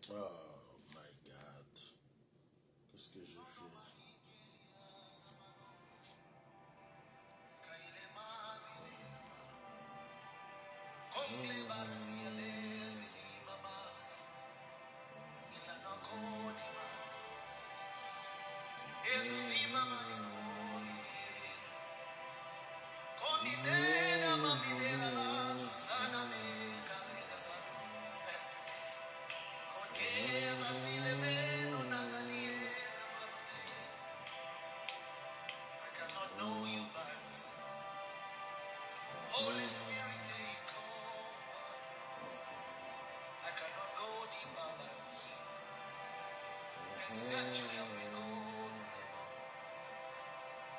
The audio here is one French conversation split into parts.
Oh my God. Qu'est-ce que je fais? Holy Spirit, take over. I cannot go deeper by myself. Except you help me go.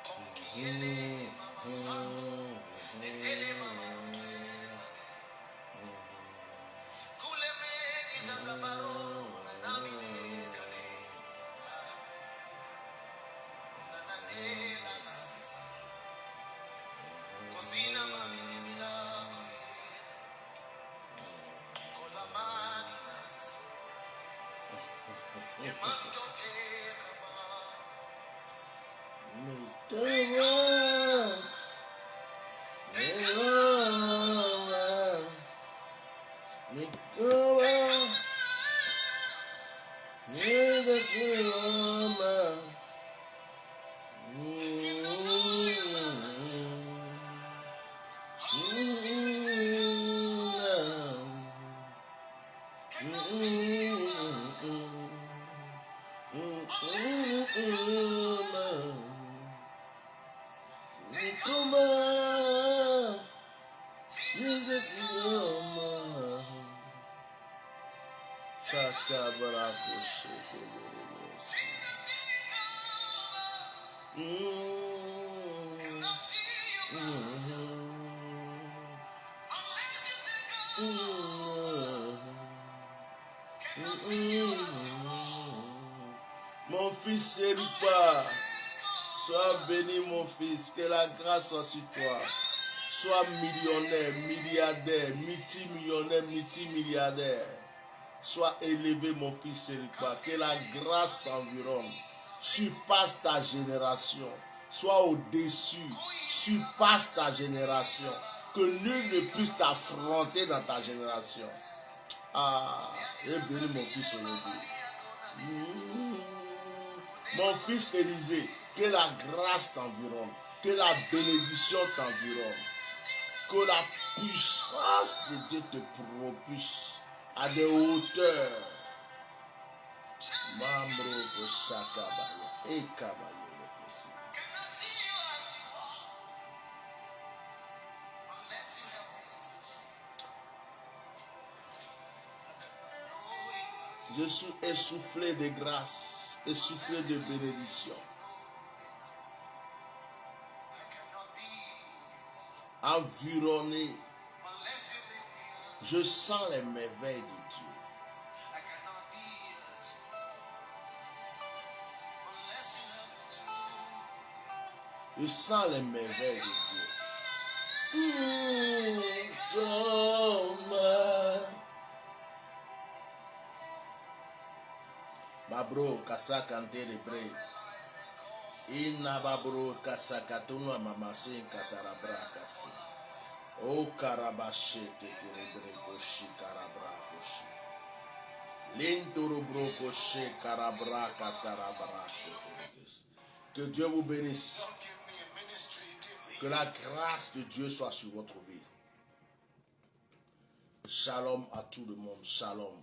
Conquiele mama sando, netele mama mkesa. Kule meni sasa baro, nanami nekate. Nananela na sasa. Kusina mami ni milako. Kolamani na sasa. Yemanto te kama. Mon fils Seripa, sois béni mon fils, que la grâce soit sur toi. Sois millionnaire, milliardaire, multimillionnaire, multimilliardaire. Sois élevé mon fils Seripa, que la grâce t'environne. Surpasse ta génération. Sois au-dessus, surpasse ta génération. Que nul ne puisse t'affronter dans ta génération. Ah, et béni mon fils aujourd'hui. Mon fils Élisée, que la grâce t'environne, que la bénédiction t'environne, que la puissance de Dieu te propulse à des hauteurs. Mamro de Shakabaya et Kabayo le Pessi. Je suis essoufflé de grâce, essoufflé de bénédiction. Environné, je sens les merveilles de Dieu. Je sens les merveilles de Dieu. Babro kasakante lebre. Ina babro kasakatuna mamasin katarabra kasi. O karabashe kekerebre koshi karabra koshi. Linturu bro koshi karabra katarabra shokodes. Que Dieu vous bénisse. Que la grâce de Dieu soit sur votre vie. Shalom à tout le monde. Shalom.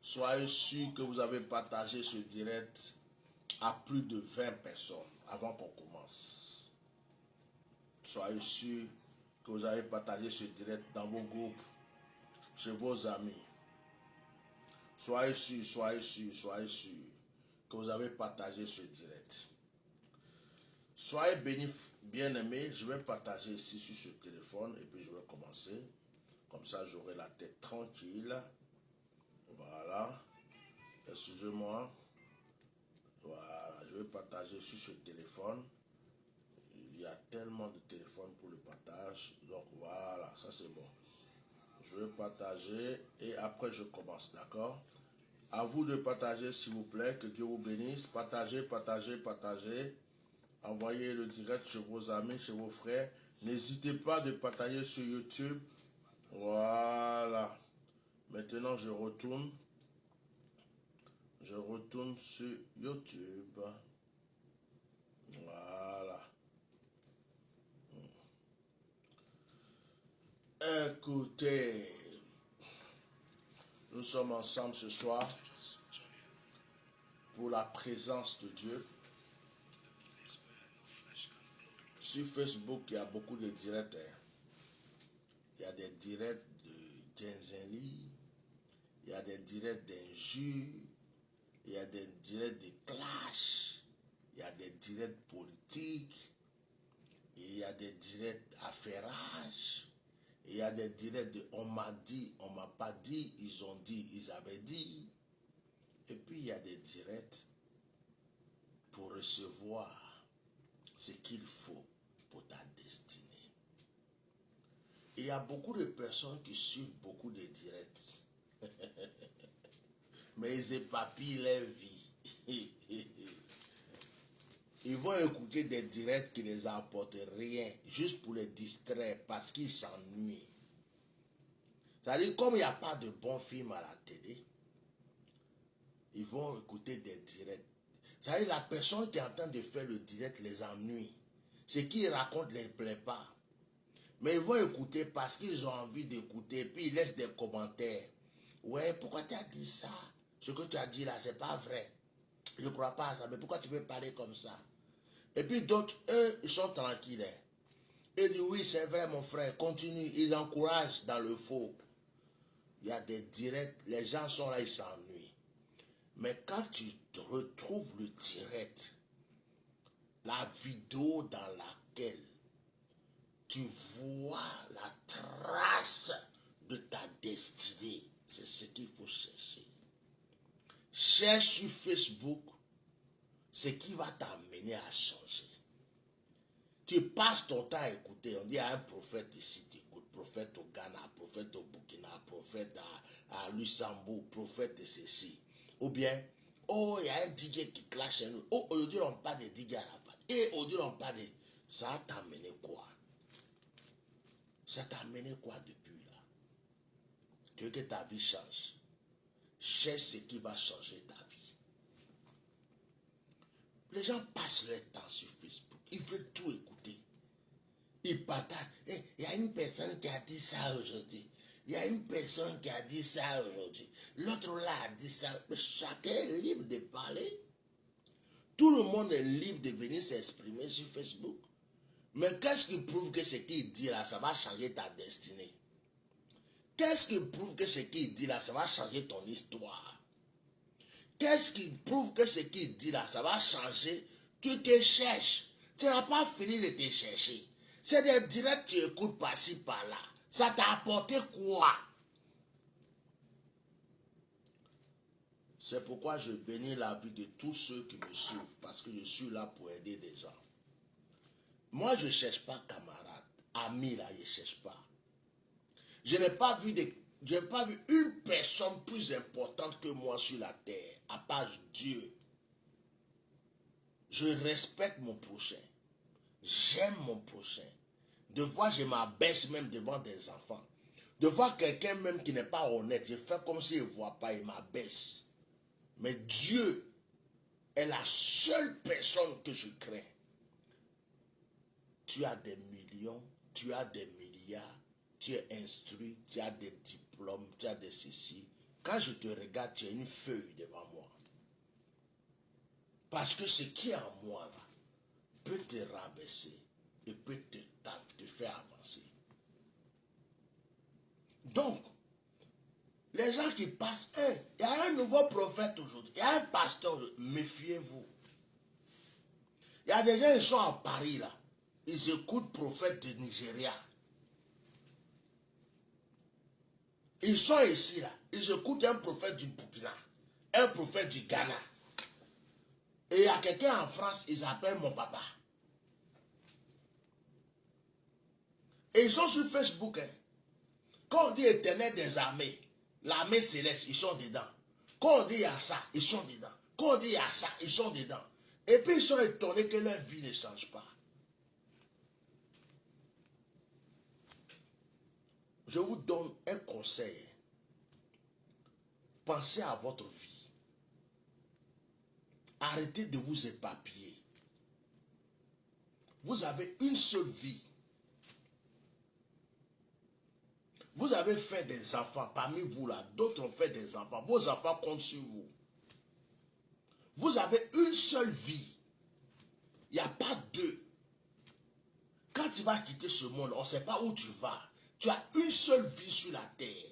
Soyez sûr que vous avez partagé ce direct à plus de 20 personnes avant qu'on commence. Soyez sûr que vous avez partagé ce direct dans vos groupes, chez vos amis. Soyez sûr que vous avez partagé ce direct. Soyez bénis, bien-aimés. Je vais partager ici sur ce téléphone et puis je vais commencer. Comme ça, j'aurai la tête tranquille. Voilà. Excusez-moi. Voilà. Je vais partager sur ce téléphone. Il y a tellement de téléphones pour le partage. Donc voilà, ça c'est bon. Je Je vais partager et après je commence, d'accord? À vous de partager s'il vous plaît, que Dieu vous bénisse. Partagez, partagez, partagez. Envoyez le direct chez vos amis, chez vos frères. N'hésitez pas de partager sur YouTube. Voilà. Maintenant je retourne. Je retourne sur YouTube. Voilà. Écoutez, nous sommes ensemble ce soir pour la présence de Dieu. Sur Facebook, il y a beaucoup de directs. Il y a des directs de Genzeli, il y a des directs d'injures, il y a des directs de clash, il y a des directs politiques, il y a des directs affairages, il y a des directs de on m'a dit, on m'a pas dit, ils ont dit, ils avaient dit. Et puis il y a des directs pour recevoir ce qu'il faut pour ta destinée. Il y a beaucoup de personnes qui suivent beaucoup de directs. Mais ils épapillent leur vie. Ils vont écouter des directs qui ne les apportent rien, juste pour les distraire, parce qu'ils s'ennuient. C'est-à-dire, comme il n'y a pas de bons films à la télé, ils vont écouter des directs. C'est-à-dire, la personne qui est en train de faire le direct les ennuie. Ce qu'ils racontent ne les plaît pas. Mais ils vont écouter parce qu'ils ont envie d'écouter, puis ils laissent des commentaires. Ouais, pourquoi tu as dit ça? Ce que tu as dit là, c'est pas vrai. Je ne crois pas à ça, mais pourquoi tu peux parler comme ça? Et puis d'autres, eux, ils sont tranquilles. Ils disent, oui, c'est vrai, mon frère, continue. Ils encouragent dans le faux. Il y a des directs, les gens sont là, ils s'ennuient. Mais quand tu retrouves le direct, la vidéo dans laquelle tu vois la trace de ta destinée, c'est ce qu'il faut chercher. Cherche sur Facebook ce qui va t'amener à changer. Tu passes ton temps à écouter. On dit à un prophète ici, tu écoutes. Prophète au Ghana, prophète au Burkina, prophète à Luxembourg, prophète de ceci. Ou bien, oh, il y a un DJ qui clash chez nous. Oh, aujourd'hui, on parle de DJ à la fin. Et aujourd'hui, on parle de... Ça t'a amené quoi? Ça t'a amené quoi depuis là? Tu veux que ta vie change? Cherche ce qui va changer ta vie. Les gens passent leur temps sur Facebook. Ils veulent tout écouter. Ils partagent. Il y a une personne qui a dit ça aujourd'hui. Il y a une personne qui a dit ça aujourd'hui. L'autre là a dit ça. Mais chacun est libre de parler. Tout le monde est libre de venir s'exprimer sur Facebook. Mais qu'est-ce qui prouve que ce qu'il dit là, ça va changer ta destinée? Qu'est-ce qui prouve que ce qu'il dit là, ça va changer ton histoire? Qu'est-ce qui prouve que ce qu'il dit là, ça va changer? Tu te cherches. Tu n'as pas fini de te chercher. C'est des directs que tu écoutes par-ci, par-là. Ça t'a apporté quoi? C'est pourquoi je bénis la vie de tous ceux qui me suivent. Parce que je suis là pour aider des gens. Moi, je ne cherche pas camarade. Ami, là, je ne cherche pas. Je n'ai pas vu une personne plus importante que moi sur la terre, à part Dieu. Je respecte mon prochain. J'aime mon prochain. De fois, je m'abaisse même devant des enfants. De voir quelqu'un même qui n'est pas honnête, je fais comme s'il ne voit pas, il m'abaisse. Mais Dieu est la seule personne que je crains. Tu as des millions, tu as des milliards, tu es instruit, tu as des diplômes, tu as des ceci. Quand je te regarde, tu as une feuille devant moi. Parce que ce qui est en moi là, peut te rabaisser et peut te faire avancer. Donc, les gens qui passent, il y a un nouveau prophète aujourd'hui, il y a un pasteur, méfiez-vous. Il y a des gens qui sont à Paris là, ils écoutent prophète de Nigeria. Ils sont ici là, ils écoutent un prophète du Burkina, un prophète du Ghana. Et il y a quelqu'un en France, ils appellent mon papa. Et ils sont sur Facebook. Quand on dit éternel des armées, l'armée céleste, ils sont dedans. Quand on dit à ça, ils sont dedans. Quand on dit à ça, ils sont dedans. Et puis ils sont étonnés que leur vie ne change pas. Je vous donne un conseil. Pensez à votre vie. Arrêtez de vous éparpiller. Vous avez une seule vie. Vous avez fait des enfants parmi vous là. D'autres ont fait des enfants. Vos enfants comptent sur vous. Vous avez une seule vie. Il n'y a pas deux. Quand tu vas quitter ce monde, on ne sait pas où tu vas. Tu as une seule vie sur la terre.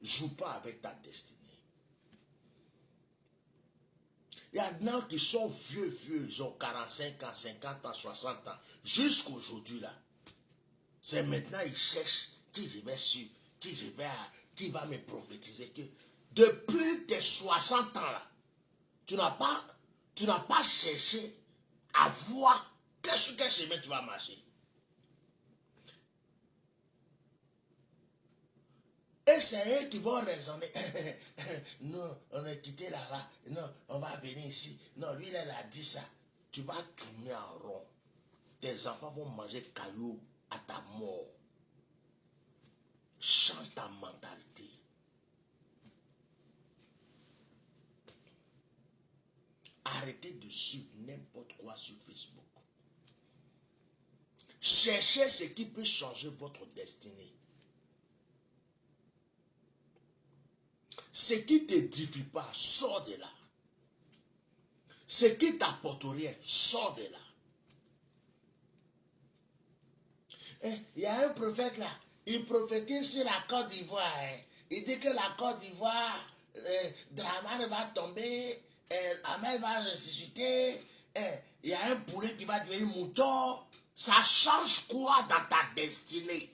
Joue pas avec ta destinée. Il y a des gens qui sont vieux, ils ont 45 ans, 50 ans, 60 ans. Jusqu'à aujourd'hui là. C'est maintenant ils cherchent qui je vais suivre, qui va me prophétiser. Que depuis tes 60 ans là, tu n'as pas cherché à voir quel chemin tu vas marcher. Et c'est eux qui vont raisonner. Non, on est quitté là-bas. Non, on va venir ici. Non, lui, il a dit ça. Tu vas tourner en rond. Tes enfants vont manger cailloux à ta mort. Change ta mentalité. Arrêtez de suivre n'importe quoi sur Facebook. Cherchez ce qui peut changer votre destinée. Ce qui ne t'édifie pas, sors de là. Ce qui ne t'apporte rien, sors de là. Il y a un prophète là, il prophétise sur la Côte d'Ivoire. Il dit que la Côte d'Ivoire, Dramane va tomber, Ahmed va ressusciter, il y a un poulet qui va devenir mouton. Ça change quoi dans ta destinée?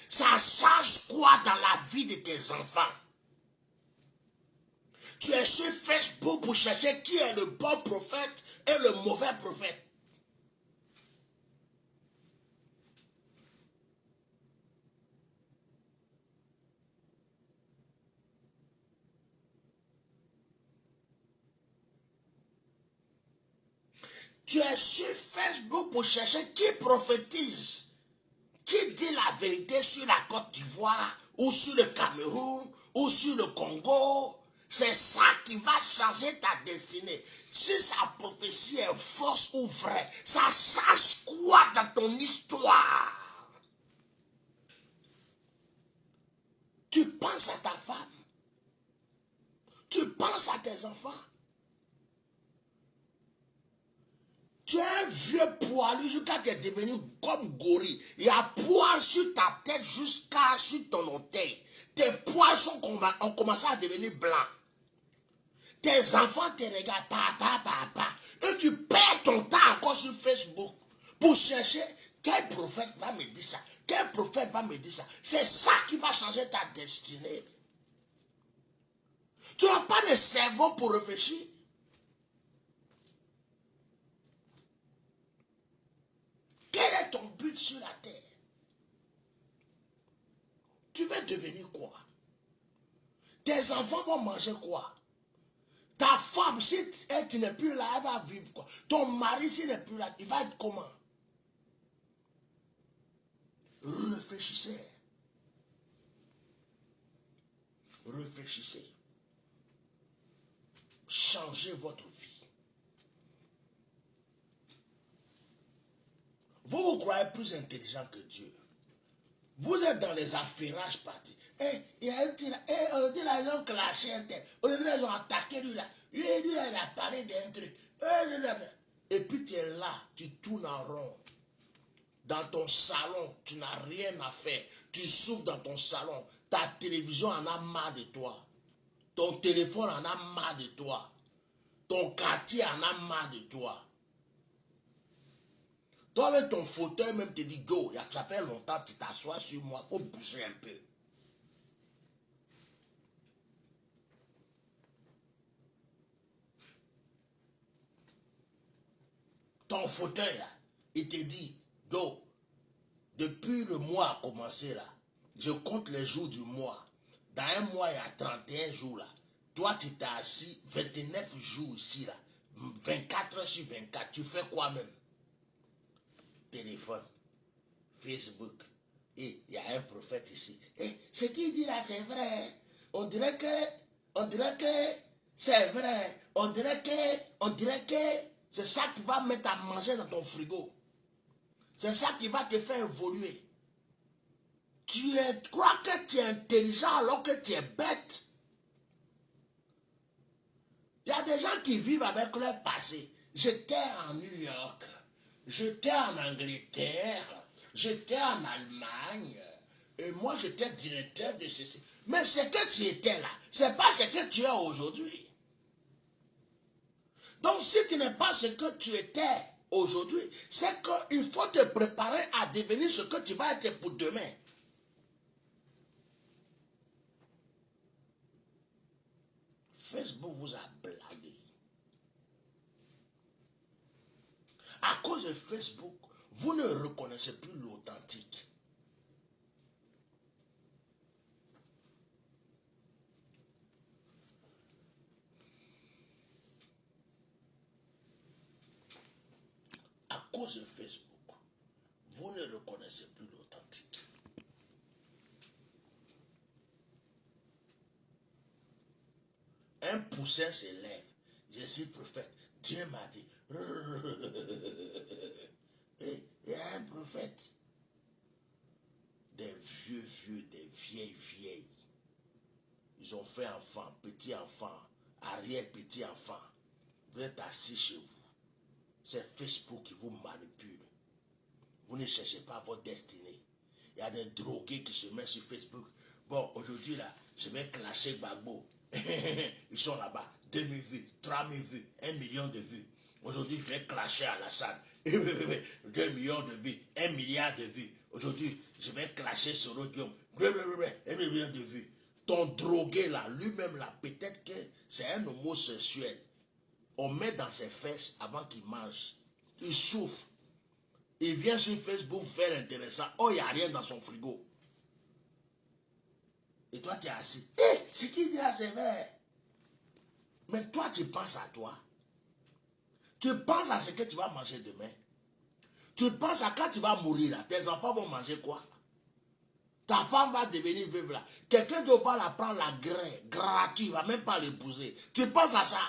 Ça change quoi dans la vie de tes enfants? Tu es sur Facebook pour chercher qui est le bon prophète et le mauvais prophète. Tu es sur Facebook pour chercher qui prophétise, qui dit la vérité sur la Côte d'Ivoire, ou sur le Cameroun, ou sur le Congo. C'est ça qui va changer ta destinée. Si sa prophétie est fausse ou vraie, ça change quoi dans ton histoire? Tu penses à ta femme. Tu penses à tes enfants. Tu es un vieux poilu jusqu'à tu es devenu comme gorille. Il y a poil sur ta tête jusqu'à sur ton orteil. Tes poils ont commencé à devenir blancs. Tes enfants te regardent, papa. Et tu perds ton temps encore sur Facebook pour chercher quel prophète va me dire ça. Quel prophète va me dire ça. C'est ça qui va changer ta destinée. Tu n'as pas de cerveau pour réfléchir. Quel est ton but sur la terre? Tu veux devenir quoi? Tes enfants vont manger quoi? Ta femme, si tu n'es plus là, elle va vivre quoi? Ton mari, s'il n'est plus là, il va être comment? Réfléchissez. Réfléchissez. Changez votre vie. Vous vous croyez plus intelligent que Dieu. Vous êtes dans les affairages partis. Il y a un tir. On dit là, ils ont clashé un tel. Ils ont attaqué lui là. Lui, il a parlé d'un truc. Et puis tu es là, tu tournes en rond. Dans ton salon, tu n'as rien à faire. Tu souffres dans ton salon. Ta télévision en a marre de toi. Ton téléphone en a marre de toi. Ton quartier en a marre de toi. Toi avec ton fauteuil même te dit go, ça fait longtemps que tu t'assois sur moi, il faut bouger un peu. ton fauteuil là, il te dit, yo, depuis le mois a commencé là, je compte les jours du mois. Dans un mois, il y a 31 jours là. Toi, tu t'es assis 29 jours ici là. 24 heures sur 24. Tu fais quoi même? Téléphone, Facebook. Et il y a un prophète ici. Et ce qu'il dit là, c'est vrai. On dirait que c'est vrai. On dirait que c'est ça qui va mettre à manger dans ton frigo. C'est ça qui va te faire évoluer. Tu crois que tu es intelligent alors que tu es bête. Il y a des gens qui vivent avec leur passé. J'étais en New York. J'étais en Angleterre. J'étais en Allemagne. Et moi, j'étais directeur de ceci. Mais ce que tu étais là, ce n'est pas ce que tu es aujourd'hui. Donc, si tu n'es pas ce que tu étais aujourd'hui, c'est qu'il faut te préparer à devenir ce que tu vas être pour demain. Facebook vous a blagué. À cause de Facebook, vous ne reconnaissez plus l'authentique. À cause de Facebook, vous ne reconnaissez plus l'authentique. Un poussin s'élève. Je suis prophète. Dieu m'a dit. Il y a un prophète. Des vieux, des vieilles. Ils ont fait enfant, petit enfant, arrière-petit enfant. Vous êtes assis chez vous. C'est Facebook qui vous manipule. Vous ne cherchez pas votre destinée. Il y a des drogués qui se mettent sur Facebook. Bon, aujourd'hui là, je vais clasher Gbagbo. Ils sont là-bas. 2000 vues, 3000 vues, 1 million de vues. Aujourd'hui, je vais clasher Alassane. 2 millions de vues, 1 milliard de vues. Aujourd'hui, je vais clasher Soro Guillaume. 1 million de vues. Ton drogué là, lui-même là, peut-être que c'est un homosexuel. On met dans ses fesses avant qu'il mange. Il souffre. Il vient sur Facebook faire intéressant. Oh, il n'y a rien dans son frigo. Et toi, tu es assis. Ce qu'il dit là, c'est vrai. Mais toi, tu penses à toi. Tu penses à ce que tu vas manger demain. Tu penses à quand tu vas mourir là. Tes enfants vont manger quoi? Ta femme va devenir veuve là. Quelqu'un d'autre va la prendre la graine gratuite. Il ne va même pas l'épouser. Tu penses à ça?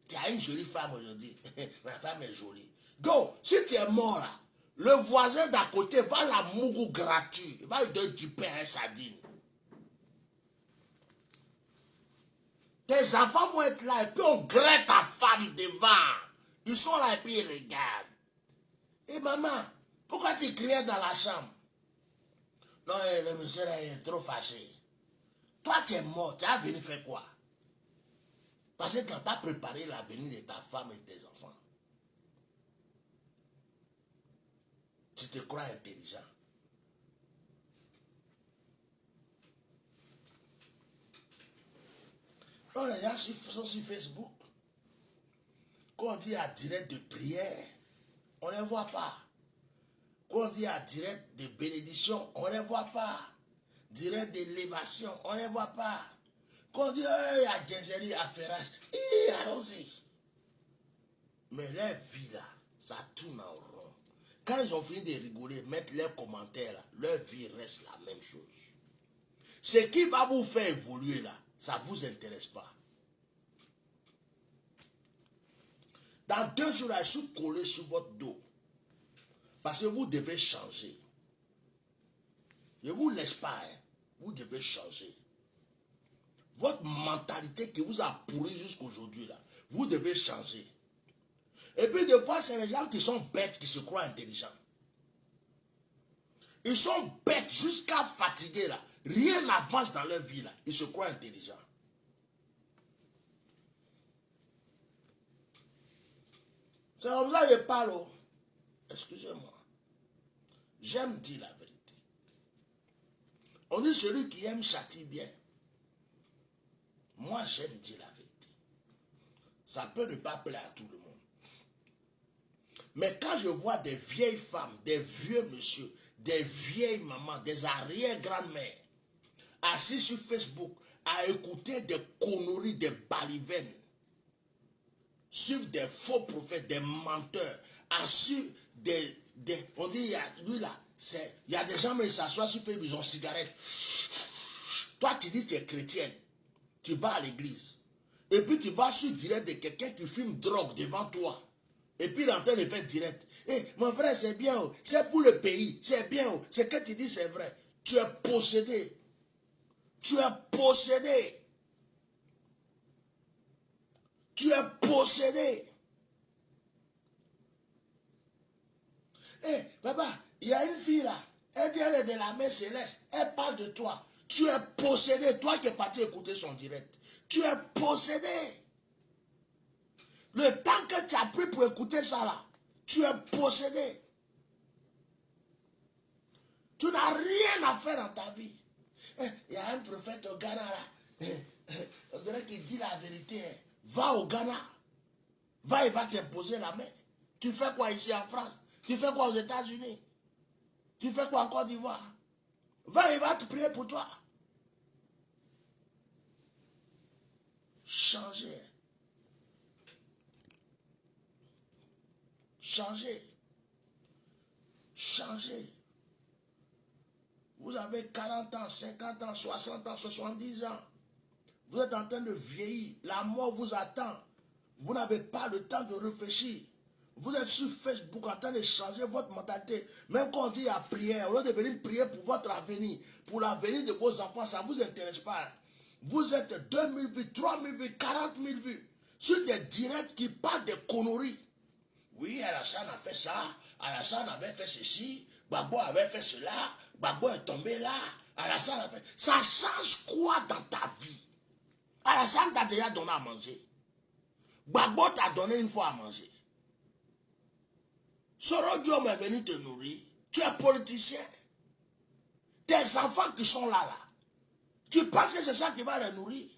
Tu as une jolie femme aujourd'hui. Ma femme est jolie. Go, si tu es mort là, le voisin d'à côté va la mougou gratuit. Il va lui donner du pain et sardine. Tes enfants vont être là et puis on grette ta femme devant. Ils sont là et puis ils regardent. Et maman, pourquoi tu criais dans la chambre? Non, le monsieur là il est trop fâché. Toi tu es mort, tu as venu faire quoi? Parce que tu n'as pas préparé l'avenir de ta femme et de tes enfants. Tu te crois intelligent. Non, les gens sont sur Facebook. Quand on dit à direct de prière, on ne les voit pas. Quand on dit à direct de bénédiction, on ne les voit pas. Direct d'élévation, on ne les voit pas. Quand on dit à guinzerie, à ferrage, allons-y. Mais leur vie là, ça tourne en rond. Quand ils ont fini de rigoler, mettre leurs commentaires là, leur vie reste la même chose. Ce qui va vous faire évoluer là, ça ne vous intéresse pas. Dans 2 jours là, je suis collé sur votre dos. Parce que vous devez changer. Je ne vous laisse pas, hein. Vous devez changer. Votre mentalité qui vous a pourri jusqu'aujourd'hui là, vous devez changer. Et puis des fois, c'est les gens qui sont bêtes qui se croient intelligents. Ils sont bêtes jusqu'à fatiguer là. Rien n'avance dans leur vie là. Ils se croient intelligents. C'est comme ça que je parle. Oh. Excusez-moi. J'aime dire la vérité. On dit celui qui aime châtie bien. Moi, j'aime dire la vérité. Ça peut ne pas plaire à tout le monde. Mais quand je vois des vieilles femmes, des vieux monsieur, des vieilles mamans, des arrière-grand-mères, assis sur Facebook, à écouter des conneries, des balivernes, suivre des faux prophètes, des menteurs, à suivre on dit, lui là, il y a des gens, mais ils s'assoient sur Facebook, ils ont cigarette. Toi, tu dis que tu es chrétienne, tu vas à l'église, et puis tu vas sur direct de quelqu'un qui fume drogue devant toi, et puis il est en train de faire direct. Hey, mon frère, c'est bien, c'est pour le pays, c'est bien, ce que tu dis, c'est vrai. Tu es possédé. Tu es possédé. Tu es possédé. Hey, papa, il y a une fille là, elle dit elle est de la mer céleste, elle parle de toi. Tu es possédé, toi qui es parti écouter son direct. Tu es possédé. Le temps que tu as pris pour écouter ça là, tu es possédé. Tu n'as rien à faire dans ta vie. Il y a un prophète au Ghana là. On dirait qu'il dit la vérité. Va au Ghana. Va, il va t'imposer la main. Tu fais quoi ici en France? Tu fais quoi aux États-Unis? Tu fais quoi en Côte d'Ivoire? Va, il va te prier pour toi. Changez. Changez. Changez. Vous avez 40 ans, 50 ans, 60 ans, 70 ans. Vous êtes en train de vieillir. La mort vous attend. Vous n'avez pas le temps de réfléchir. Vous êtes sur Facebook en train de changer votre mentalité. Même quand on dit à prière, au lieu de venir prier pour votre avenir, pour l'avenir de vos enfants, ça ne vous intéresse pas. Vous êtes 2000 vues, 3000 vues, 40 000 vues sur des directs qui parlent de conneries. Oui, Alassane a fait ça, Alassane avait fait ceci, Gbagbo avait fait cela, Gbagbo est tombé là, Alassane a fait... Ça change quoi dans ta vie? Alassane t'a déjà donné à manger. Gbagbo t'a donné une fois à manger. Soro Diom est venu te nourrir. Tu es politicien. Tes enfants qui sont là, tu penses que c'est ça qui va les nourrir?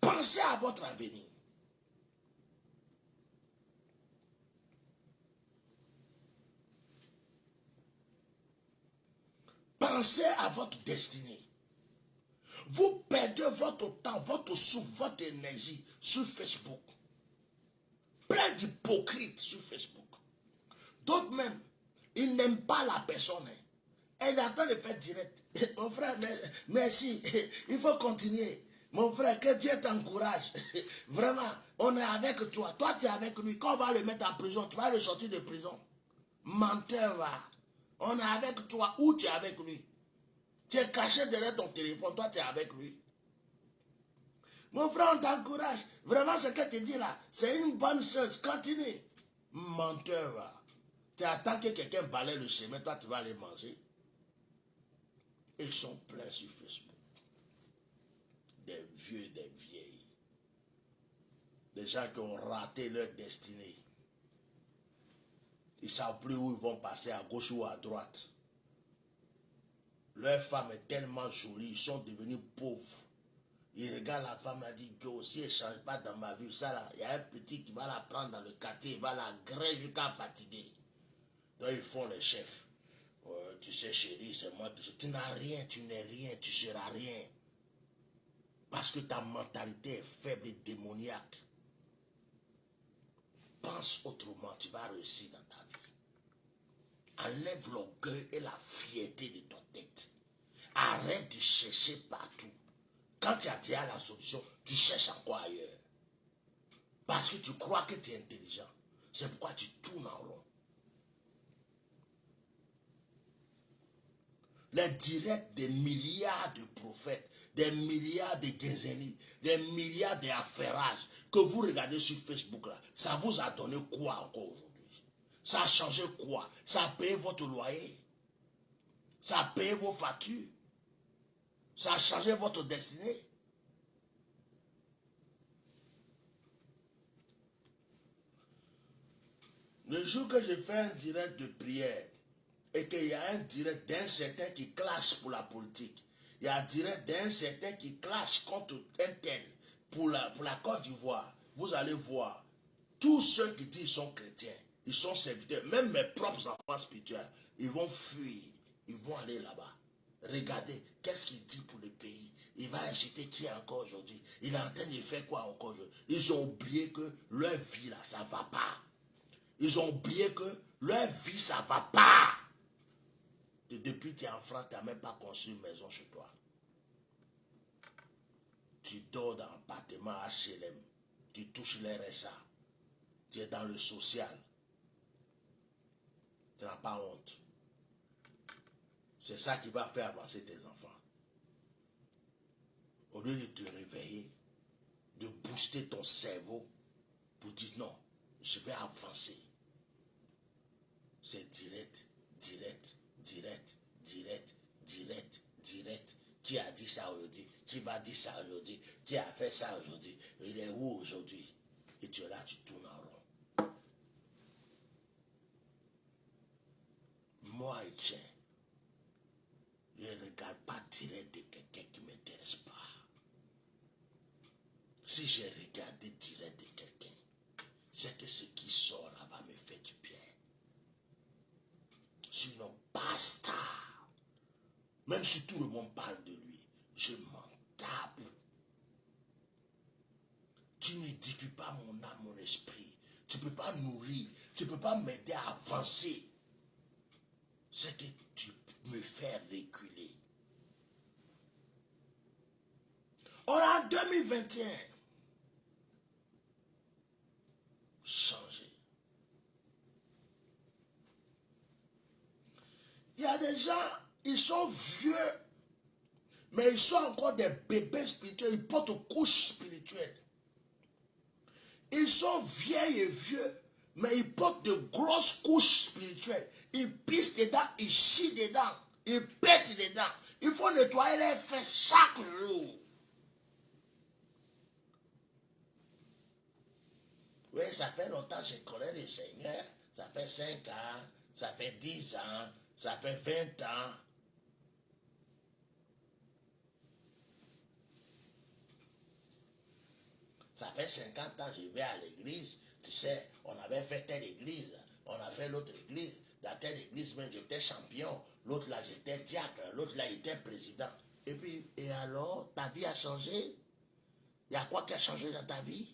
Pensez à votre avenir. Pensez à votre destinée. Vous perdez votre temps, votre souffle, votre énergie sur Facebook. Plein d'hypocrites sur Facebook. D'autres même, ils n'aiment pas la personne. Elle est en train de faire direct. Mon frère, merci. Il faut continuer. Mon frère, que Dieu t'encourage. Vraiment, on est avec toi. Toi, tu es avec lui. Quand on va le mettre en prison, tu vas le sortir de prison. Menteur, va. On est avec toi. Où tu es avec lui? Tu es caché derrière ton téléphone. Toi, tu es avec lui. Mon frère, on t'encourage. Vraiment, ce que tu dis là, c'est une bonne chose. Continue. Menteur, va. Tu attends que quelqu'un balaye le chemin. Toi, tu vas aller manger. Ils sont pleins sur Facebook. Des vieux, des vieilles. Des gens qui ont raté leur destinée. Ils ne savent plus où ils vont passer, à gauche ou à droite. Leur femme est tellement jolie, ils sont devenus pauvres. Ils regardent la femme et disent que si elle ne change pas dans ma vie, ça là, il y a un petit qui va la prendre dans le quartier, il va la griller jusqu'à fatiguer. Donc ils font les chefs. Tu sais chérie, c'est moi qui... Tu n'as rien, tu n'es rien, tu ne seras rien. Parce que ta mentalité est faible et démoniaque. Pense autrement, tu vas réussir dans ta vie. Enlève l'orgueil et la fierté de ton tête. Arrête de chercher partout. Quand tu as déjà la solution, tu cherches encore ailleurs. Parce que tu crois que tu es intelligent. C'est pourquoi tu tournes en rond. Les directs des milliards de prophètes, des milliards de Gézénie, des milliards d'affairages que vous regardez sur Facebook là, ça vous a donné quoi encore aujourd'hui? Ça a changé quoi? Ça a payé votre loyer? Ça a payé vos factures? Ça a changé votre destinée? Le jour que je fais un direct de prière et qu'il y a un direct d'un certain qui clash pour la politique, il y a un direct d'un certain qui clash contre un tel pour la Côte d'Ivoire, vous allez voir, tous ceux qui disent qu'ils sont chrétiens, ils sont serviteurs, même mes propres enfants spirituels, ils vont fuir, ils vont aller là-bas. Regardez, qu'est-ce qu'il dit pour le pays? Il va inciter qui encore aujourd'hui? Il est en train de faire quoi encore aujourd'hui? Ils ont oublié que leur vie là, ça ne va pas. Ils ont oublié que leur vie, ça ne va pas. Et depuis que tu es en France, tu n'as même pas construit une maison chez toi. Tu dors dans un appartement HLM. Tu touches les RSA. Tu es dans le social. Tu n'as pas honte. C'est ça qui va faire avancer tes enfants. Au lieu de te réveiller, de booster ton cerveau pour dire non, je vais avancer. C'est direct, direct, direct, direct, direct, direct. Qui a dit ça aujourd'hui? Qui va dire ça aujourd'hui? Qui a fait ça aujourd'hui? Il est où aujourd'hui? Et tu es là, tu tournes en rond. Moi, Etienne, je ne regarde pas direct de quelqu'un qui ne m'intéresse pas. Si j'ai regardé direct de quelqu'un, c'est que ce qui sort là va me faire du bien. Sinon, basta. Même si tout le monde parle de lui, je m'en tape. Tu n'édifies pas mon âme, mon esprit. Tu ne peux pas nourrir, tu ne peux pas m'aider à avancer. C'est que tu me fais reculer. Or, en 2021, changer. Il y a des gens, ils sont vieux, mais ils sont encore des bébés spirituels, ils portent couches spirituelles. Ils sont vieilles et vieux, mais ils portent de grosses couches spirituelles. Ils pissent dedans, ils chient dedans, ils pètent dedans. Il faut nettoyer les fesses chaque jour. Oui, ça fait longtemps que je connais le Seigneur. Ça fait 5 ans, ça fait 10 ans, ça fait 20 ans. Ça fait 50 ans que je vais à l'église. Tu sais, on avait fait telle église, on a fait l'autre église. Dans telle église, même j'étais champion. L'autre là, j'étais diacre. L'autre là, il était président. Et puis, et alors, ta vie a changé? Il y a quoi qui a changé dans ta vie?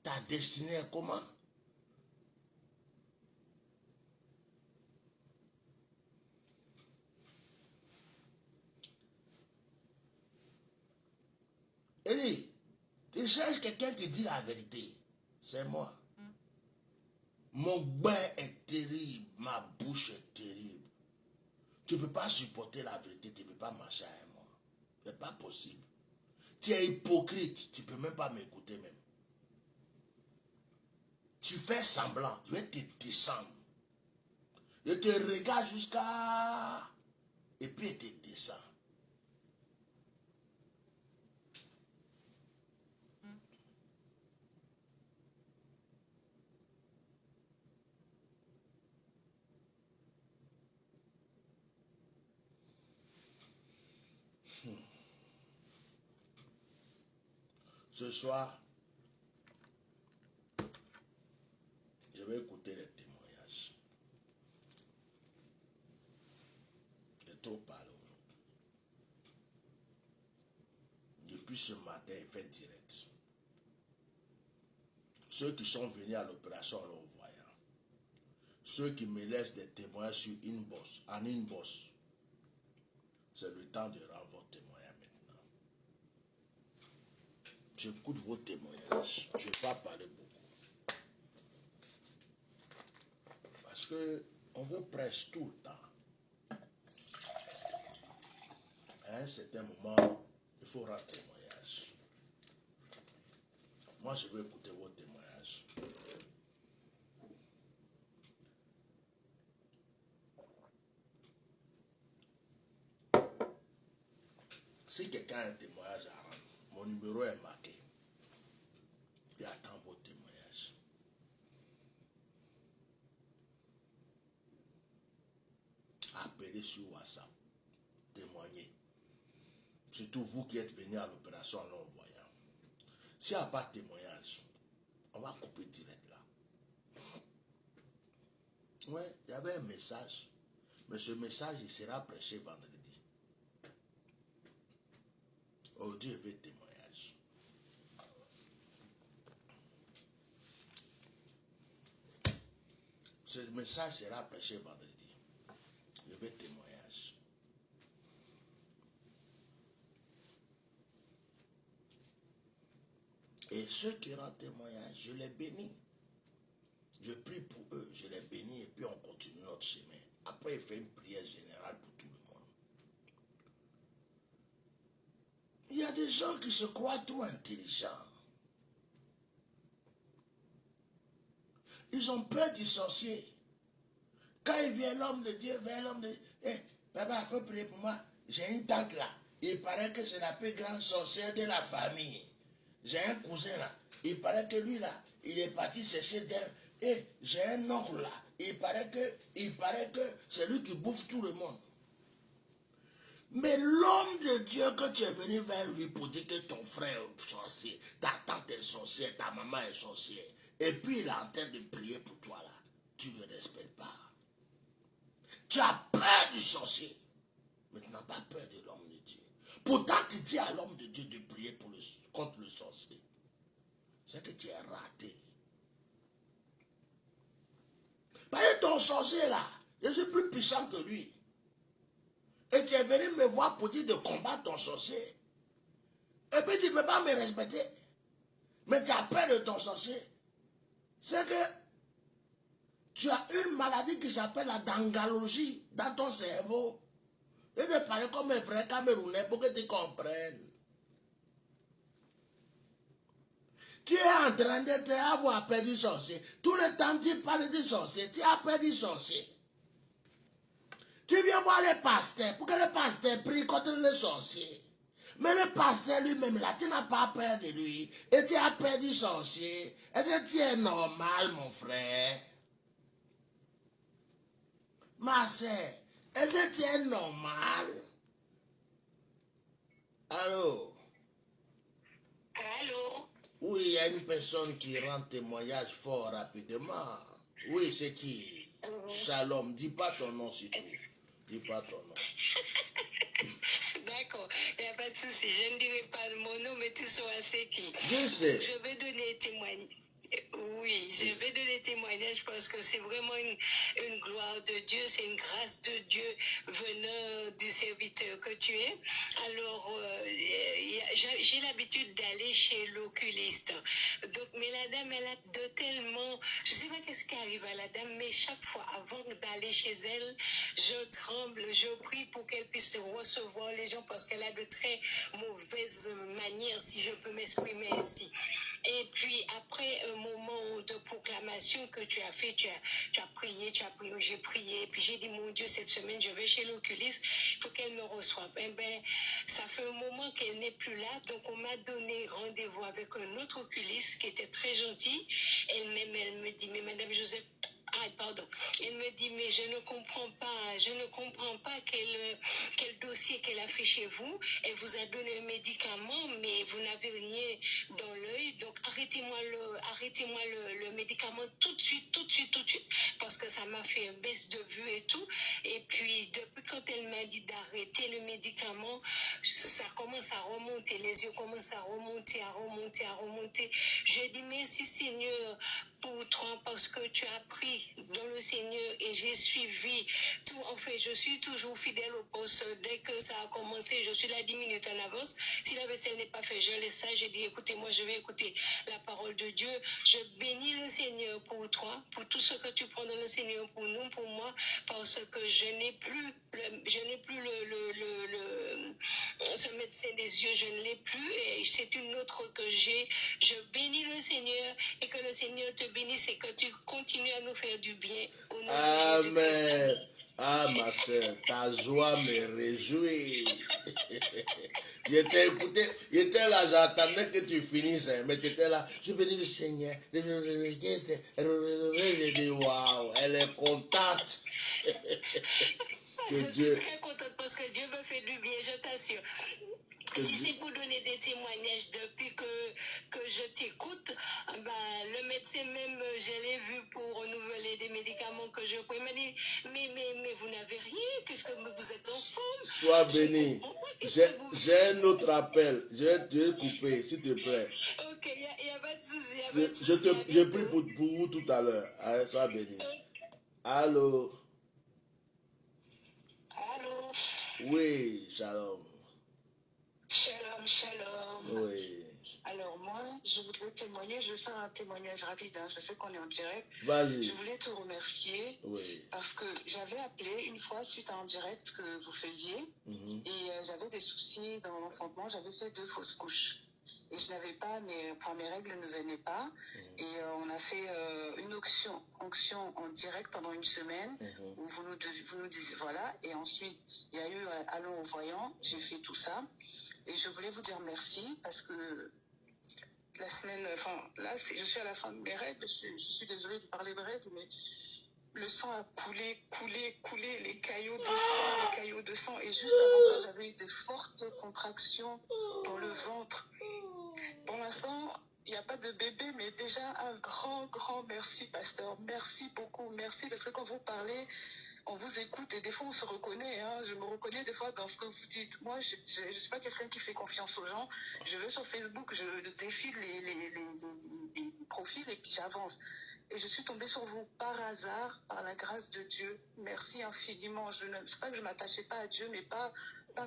Ta destinée est comment? Elie, tu cherches quelqu'un qui dit la vérité. C'est moi. Mon bain est terrible, ma bouche est terrible. Tu ne peux pas supporter la vérité, tu ne peux pas marcher avec moi. Ce n'est pas possible. Tu es hypocrite, tu ne peux même pas m'écouter même. Tu fais semblant, je vais te descendre. Je te regarde jusqu'à... Et puis je te descends. Ce soir, je vais écouter les témoignages. J'ai trop parlé aujourd'hui. Depuis ce matin, il fait direct. Ceux qui sont venus à l'opération en le voyant. Ceux qui me laissent des témoignages sur inbox, en inbox. C'est le temps de rendre vos témoignages maintenant. J'écoute vos témoignages. Je ne vais pas parler beaucoup. Parce qu'on vous presse tout le temps. À un certain moment, il faut rendre témoignage. Moi, je veux écouter vos témoignages. Si quelqu'un a un témoignage à rendre, mon numéro est marqué. Et attends vos témoignages. Appelez sur WhatsApp. Témoignez. Surtout vous qui êtes venus à l'opération en non-voyant. S'il n'y a pas de témoignage, on va couper direct là. Ouais, il y avait un message. Mais ce message, il sera prêché vendredi. Oh, Dieu veut témoignage. Ce message sera prêché vendredi. Je veux témoignage. Et ceux qui rendent témoignage, je les bénis. Je prie pour eux, je les bénis et puis on continue notre chemin. Après, il fait une prière générale pour tout le monde. Il y a des gens qui se croient trop intelligents. Ils ont peur du sorcier. Quand il vient l'homme de Dieu, vers l'homme de Dieu, hey, papa, il faut prier pour moi. J'ai une tante là. Il paraît que c'est la plus grande sorcière de la famille. J'ai un cousin là. Il paraît que lui là, il est parti chercher d'elle. Et j'ai un oncle là. Il paraît que c'est lui qui bouffe tout le monde. Mais l'homme de Dieu que tu es venu vers lui pour dire que ton frère est sorcier, ta tante est sorcière, ta maman est sorcière, et puis il est en train de prier pour toi là, tu ne le respectes pas. Tu as peur du sorcier, mais tu n'as pas peur de l'homme de Dieu. Pourtant, tu dis à l'homme de Dieu de prier contre le sorcier. C'est que tu es raté. Parce que ton sorcier là, je suis plus puissant que lui. Et tu es venu me voir pour dire de combattre ton sorcier. Et puis tu ne peux pas me respecter. Mais tu as peur de ton sorcier. C'est que tu as une maladie qui s'appelle la dangalogie dans ton cerveau. Je te parler comme un frère camerounais pour que tu comprennes. Tu es en train de avoir peur du sorcier. Tout le temps tu parles du sorcier. Tu as peur du sorcier. Tu viens voir le pasteur pour que le pasteur prie contre le sorcier. Mais le pasteur lui-même là, tu n'as pas peur de lui. Et tu as peur du sorcier. Est-ce que tu es normal, mon frère? Ma soeur, est-ce que tu es normal? Allô? Allô? Oui, il y a une personne qui rend témoignage fort rapidement. Oui, c'est qui? Shalom, dis pas ton nom surtout. Dis pas ton nom. D'accord, il n'y a pas de souci. Je ne dirai pas mon nom, mais tu sauras c'est qui. Je sais. Je vais donner témoignage. Oui, je vais donner témoignage parce que c'est vraiment une gloire de Dieu, c'est une grâce de Dieu venant du serviteur que tu es. Alors, j'ai l'habitude d'aller chez l'oculiste. Donc, mais la dame, elle a de tellement... Je ne sais pas qu'est-ce qui arrive à la dame, mais chaque fois, avant d'aller chez elle, je tremble, je prie pour qu'elle puisse recevoir les gens parce qu'elle a de très mauvaises manières, si je peux m'exprimer ainsi. Et puis, après un moment de proclamation que tu as fait, tu as prié, j'ai prié. Et puis, j'ai dit, mon Dieu, cette semaine, je vais chez l'oculiste, il faut qu'elle me reçoive. Eh bien, ça fait un moment qu'elle n'est plus là. Donc, on m'a donné rendez-vous avec un autre oculiste qui était très gentil. Elle-même, elle me dit, mais Madame Joseph, pardon. Elle me dit, mais je ne comprends pas quel dossier qu'elle a fait chez vous. Elle vous a donné un médicament, mais vous n'avez rien dans l'œil. Donc, arrêtez-moi le médicament tout de suite, parce que ça m'a fait une baisse de vue et tout. Et puis, depuis quand elle m'a dit d'arrêter le médicament, ça commence à remonter, les yeux commencent à remonter. Je dis, merci Seigneur pour toi, parce que tu as pris dans le Seigneur et j'ai suivi tout. En fait, je suis toujours fidèle au poste. Dès que ça a commencé, je suis là 10 minutes en avance. Si la vaisselle n'est pas faite, je laisse ça. Je dis, écoutez, moi, je vais écouter la parole de Dieu. Je bénis le Seigneur pour toi, pour tout ce que tu prends dans le Seigneur pour nous, pour moi, parce que je n'ai plus ce médecin des yeux, je ne l'ai plus et c'est une autre que j'ai. Je bénis le Seigneur et que le Seigneur te bénisse et que tu continues à nous faire du bien. Au nom de Jésus-Christ. Amen. Ah, ma soeur, ta joie me réjouit. J'étais là, j'attendais que tu finisses, mais tu étais là, je bénis le Seigneur. J'ai dit, waouh, elle est contente. Je suis très contente parce que Dieu me fait du bien, je t'assure. Si c'est pour donner des témoignages depuis que je médicaments que je prends. Il m'a dit, mais vous n'avez rien, qu'est-ce que vous êtes en forme? Sois béni. J'ai un autre appel. Je vais te couper, s'il te plaît. Ok, il n'y a pas de souci. Y a pas de souci, Je prie pour vous tout à l'heure. Allez, sois béni. Allô? Allô? Oui, shalom. Shalom, shalom. Oui. Alors moi, je voudrais témoigner, je vais faire un témoignage rapide, hein. Je sais qu'on est en direct. Vas-y. Je voulais te remercier parce que j'avais appelé une fois suite à un direct que vous faisiez et j'avais des soucis dans l'enfantement, j'avais fait 2 fausses couches. Et je n'avais pas, mes règles ne venaient pas. Et on a fait une onction en direct pendant une semaine où vous nous disiez voilà. Et ensuite, il y a eu Allons au voyant, j'ai fait tout ça. Et je voulais vous dire merci parce que la semaine, enfin là, je suis à la fin de mes règles. Je suis désolée de parler de règles, mais le sang a coulé, les caillots de sang. Et juste avant ça, j'avais eu des fortes contractions dans le ventre. Pour l'instant, il n'y a pas de bébé, mais déjà un grand merci, pasteur. Merci beaucoup, merci, parce que quand vous parlez, on vous écoute et des fois on se reconnaît. Hein. Je me reconnais des fois dans ce que vous dites. Moi, je ne suis pas quelqu'un qui fait confiance aux gens. Je vais sur Facebook, je défile les profils et puis j'avance. Et je suis tombée sur vous par hasard, par la grâce de Dieu. Merci infiniment. Je ne sais pas que je ne m'attachais pas à Dieu, mais pas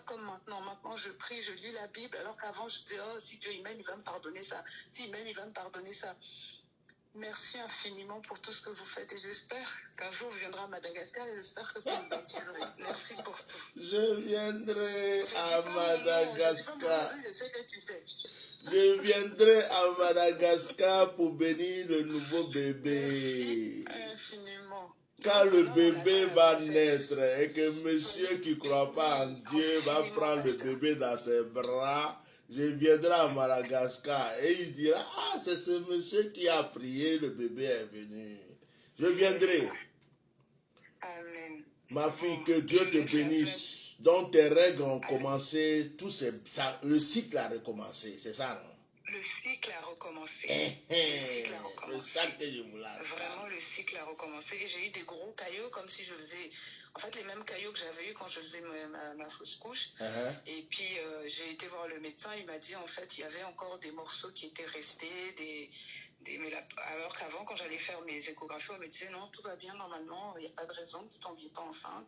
comme maintenant. Maintenant, je prie, je lis la Bible, alors qu'avant, je disais, oh, si Dieu il m'aime, il va me pardonner ça. S'il m'aime, il va me pardonner ça. Merci infiniment pour tout ce que vous faites et j'espère qu'un jour vous viendrez à Madagascar et j'espère que vous me baptiserez. Merci pour tout. Je viendrai à Madagascar. Je sais que tu sais. Je viendrai à Madagascar pour bénir le nouveau bébé. Merci infiniment. Quand le bébé va naître et que monsieur qui ne croit pas en Dieu va prendre le bébé dans ses bras, je viendrai à Madagascar et il dira, ah, c'est ce monsieur qui a prié, le bébé est venu. Je viendrai. Amen. Ma fille, que Dieu te bénisse. Donc tes règles ont commencé, le cycle a recommencé, c'est ça, non? Le cycle a recommencé. C'est ça que je voulais. Vraiment, le cycle a recommencé. Et j'ai eu des gros caillots comme si je faisais... En fait, les mêmes caillots que j'avais eu quand je faisais ma fausse couche. Et puis, j'ai été voir le médecin. Il m'a dit, en fait, il y avait encore des morceaux qui étaient restés, alors qu'avant, quand j'allais faire mes échographies, on me disait, non, tout va bien normalement. Il n'y a pas de raison que vous ne tombiez pas enceinte.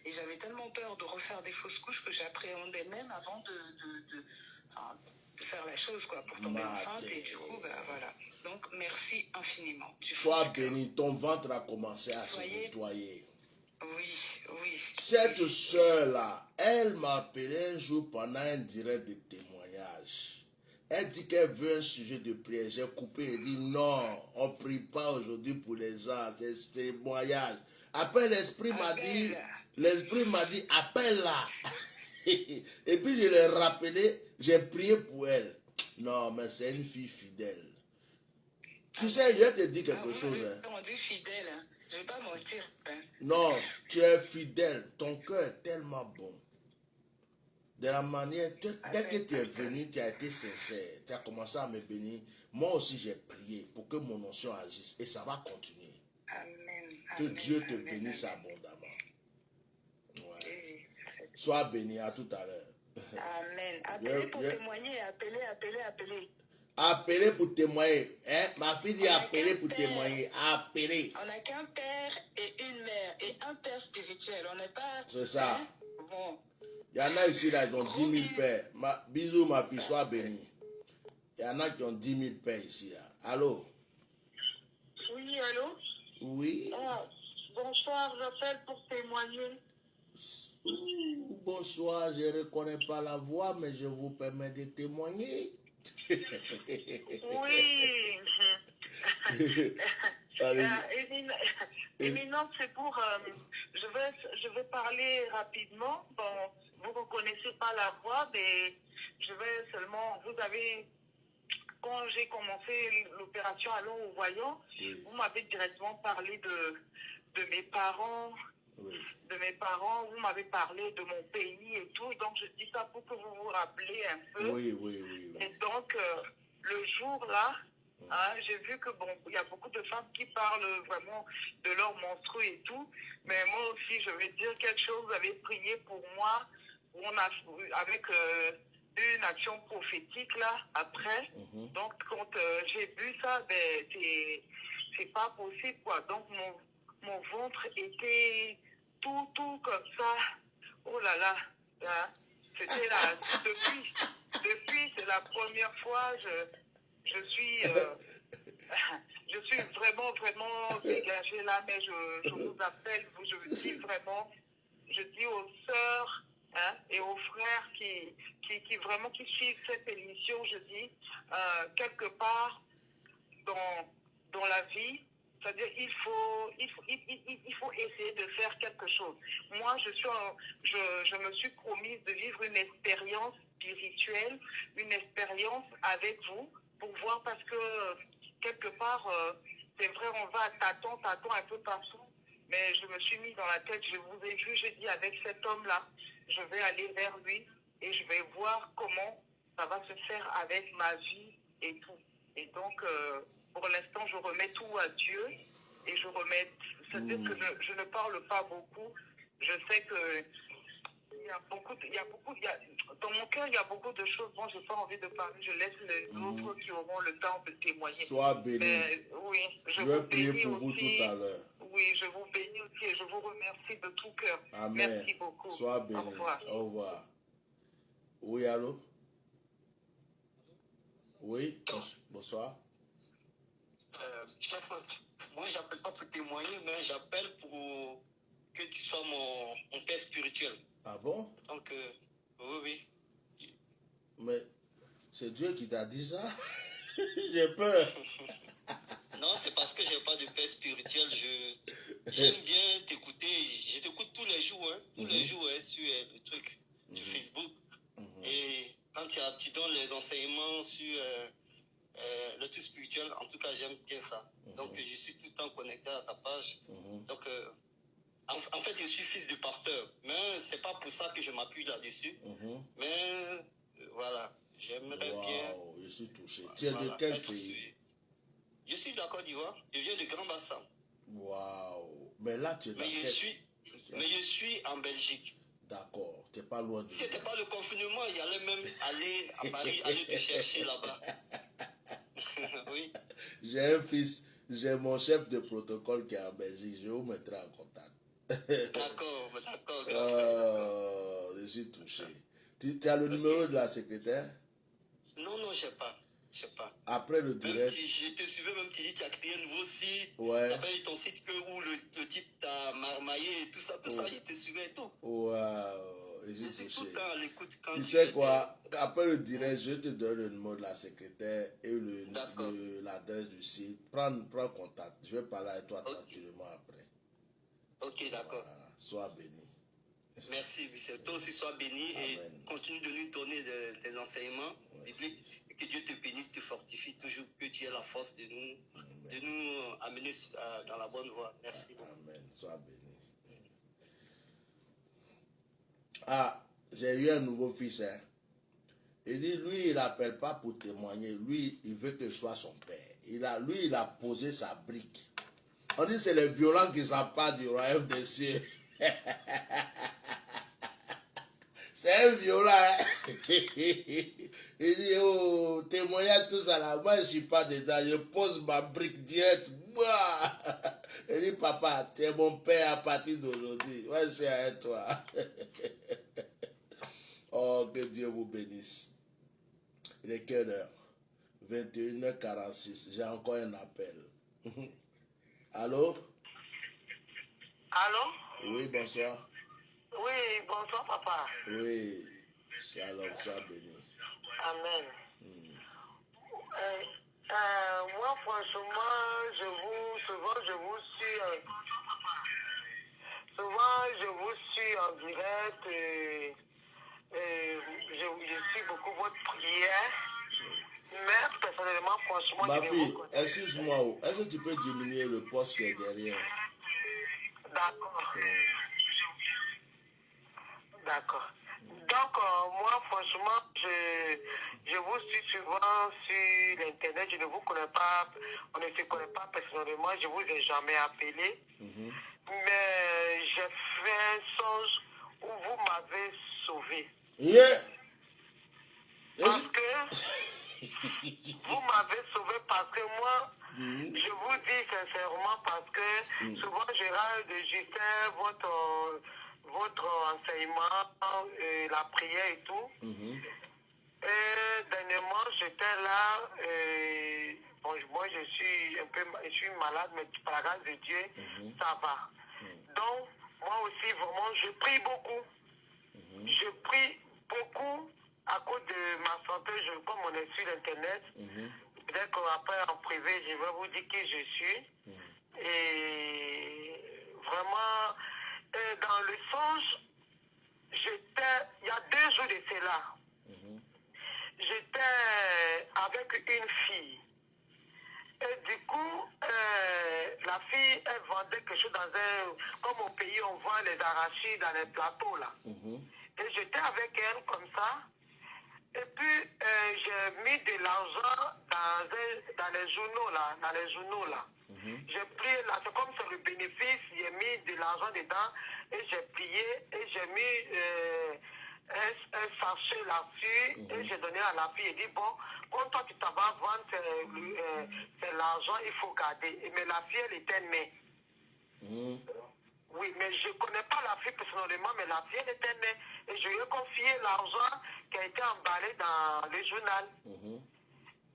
Et j'avais tellement peur de refaire des fausses couches que j'appréhendais même avant de faire la chose, quoi, pour tomber enceinte. Et du coup, voilà. Donc, merci infiniment. Sois béni, ton ventre a commencé à se nettoyer. Oui. Cette soeur-là, elle m'a appelé un jour pendant un direct de témoignage. Elle dit qu'elle veut un sujet de prière. J'ai coupé et dit non, on ne prie pas aujourd'hui pour les gens, c'est ce témoignage. Après, l'esprit m'a dit, appelle-la. Et puis je l'ai rappelé, j'ai prié pour elle. Non, mais c'est une fille fidèle. Tu sais, je vais te dire quelque chose. On dit fidèle, hein. Je ne vais pas mentir. Hein. Non, tu es fidèle. Ton cœur est tellement bon. De la manière, dès que tu es venu, tu as été sincère. Tu as commencé à me bénir. Moi aussi, j'ai prié pour que mon onction agisse. Et ça va continuer. Amen. Que Dieu te bénisse abondamment. Ouais. Sois béni. À tout à l'heure. Amen. Appelez pour témoigner. Appelez. Appelez pour témoigner. Hein? Ma fille dit appeler pour témoigner. Appelez. On n'a qu'un père et une mère. Et un père spirituel. On n'est pas... C'est ça. Hein? Bon. Il y en a ici, là, ils ont 10 000 pères. Bisous, ma fille, sois bénie. Il y en a qui ont 10 000 pères ici, là. Allô? Oui, allô? Oui. Bonsoir, j'appelle pour témoigner. Bonsoir, je ne reconnais pas la voix, mais je vous permets de témoigner. Oui. Éminence, c'est pour... je vais parler rapidement. Bon, vous ne reconnaissez pas la voix, mais je vais seulement... Vous avez... Quand j'ai commencé l'opération Allons au voyant, vous m'avez directement parlé de mes parents. De mes parents, vous m'avez parlé de mon pays et tout, donc je dis ça pour que vous vous rappelez un peu. Oui. Et donc, le jour là, Hein, j'ai vu que bon, il y a beaucoup de femmes qui parlent vraiment de leur menstru et tout, mais moi aussi, je vais dire quelque chose. Vous avez prié pour moi, avec une action prophétique là après. Donc quand j'ai vu ça, ben c'est pas possible quoi. Donc mon ventre était tout comme ça. Oh là là, hein. C'était là depuis c'est la première fois je suis je suis vraiment dégagée là, mais je vous appelle, je vous dis vraiment, je dis aux sœurs hein, et aux frères qui vraiment qui suivent cette émission, je dis, quelque part dans la vie, c'est-à-dire il faut essayer de faire quelque chose. Moi, je me suis promise de vivre une expérience spirituelle, une expérience avec vous, pour voir parce que quelque part, c'est vrai, on va à tâtons un peu partout, mais je me suis mis dans la tête, je vous ai vu, j'ai dit avec cet homme-là, je vais aller vers lui et je vais voir comment ça va se faire avec ma vie et tout. Et donc, pour l'instant, je remets tout à Dieu et je remets, c'est-à-dire que je ne parle pas beaucoup. Je sais que dans mon cœur, il y a beaucoup de choses. Bon, je n'ai pas envie de parler. Je laisse les autres qui auront le temps de témoigner. Sois béni. Mais, oui, je vais prier pour vous tout à l'heure. Oui, je vous bénis aussi et je vous remercie de tout cœur. Amen. Merci beaucoup. Sois béni. Au revoir. Au revoir. Oui, allô? Oui, bonsoir. Chef, moi j'appelle pas pour témoigner, mais j'appelle pour que tu sois mon père spirituel. Ah bon? Donc, oui. Mais c'est Dieu qui t'a dit ça? J'ai peur. Non, c'est parce que j'ai pas de père spirituel. J'aime bien t'écouter. Je t'écoute tous les jours, hein, tous les jours sur le truc, sur Facebook. Et quand tu donnes les enseignements sur le truc spirituel, en tout cas, j'aime bien ça. Donc, je suis tout le temps connecté à ta page. Donc, en fait, je suis fils de pasteur, mais c'est pas pour ça que je m'appuie là-dessus. Mais voilà, j'aimerais bien. Je suis touché. Tu es de quel pays? Je suis de la Côte d'Ivoire. Je viens de Grand Bassam. Waouh. Mais là, tu es mais je suis en Belgique. D'accord. Tu n'es pas loin de Si c'était pas le confinement, il allait même aller à Paris, aller te chercher là-bas. Oui. J'ai un fils, j'ai mon chef de protocole qui est en Belgique. Je vous mettrai en contact. D'accord. Je suis touché. Tu as le numéro de la secrétaire? Non, je sais pas. Après le direct. Je te suivais, même tu dis tu as créé un nouveau site. Ouais. Tu as fait ton site où le type t'a marmaillé et tout ça, je te suivais et tout. Waouh. Je suis tout touché. le temps à l'écoute quand Tu sais quoi? Après le direct, je te donne le numéro de la secrétaire et l'adresse du site. Prends contact. Je vais parler avec toi tranquillement après. Ok, d'accord. Voilà. Sois béni. Merci, Michel. Toi aussi, sois béni. Amen. Et continue de nous donner des enseignements bibliques. Et que Dieu te bénisse, te fortifie toujours, que tu aies la force de nous amener dans la bonne voie. Merci beaucoup. Amen. Sois béni. Ah, j'ai eu un nouveau fils. Hein. Il dit, lui, il n'appelle pas pour témoigner. Lui, il veut que je sois son père. Lui, il a posé sa brique. On dit c'est les violents qui s'emparent du royaume des cieux. C'est un violent. Hein? Il dit, oh, témoignage tout ça là. Moi, je ne suis pas dedans. Je pose ma brique directe. Il dit, papa, tu es mon père à partir d'aujourd'hui. Moi, je suis avec toi. Oh, que Dieu vous bénisse. Il est quelle heure? 21h46. J'ai encore un appel. Allô? Allô? Oui, bonsoir. Oui, bonsoir papa. Oui, shalom, sois béni. Amen. Moi, franchement, souvent je vous suis en direct et je suis beaucoup votre prière. Mais personnellement, franchement, Ma fille, excuse-moi, est-ce que tu peux diminuer le poste qui est derrière? D'accord. D'accord. Donc, moi, franchement, je vous suis souvent sur l'Internet. Je ne vous connais pas, on ne se connaît pas personnellement. Je ne vous ai jamais appelé. Mais j'ai fait un songe où vous m'avez sauvé. Yeah. Parce que vous m'avez sauvé parce que moi, je vous dis sincèrement parce que souvent je râle de Justin, votre enseignement, la prière et tout. Et dernièrement, j'étais là, bon, moi je suis malade, mais par la grâce de Dieu, ça va. Donc, moi aussi, vraiment, je prie beaucoup. Je prie beaucoup à cause de ma santé, comme on est sur Internet. Peut-être qu'après, en privé, je vais vous dire qui je suis. Et vraiment, dans le songe, il y a 2 jours de cela. J'étais avec une fille. Et du coup, la fille, elle vendait quelque chose comme au pays, on vend les arachides dans les plateaux là. Et j'étais avec elle comme ça. Et puis, j'ai mis de l'argent dans les journaux là. J'ai plié là, c'est comme sur le bénéfice, j'ai mis de l'argent dedans et j'ai plié et j'ai mis un sachet là-dessus et j'ai donné à la fille et dit bon, quand toi tu t'en vas vendre, c'est l'argent, il faut garder. Mais la fille, elle était née. Oui, mais je ne connais pas la fille personnellement, mais la fille, elle était née. Et je lui ai confié l'argent qui a été emballé dans le journal.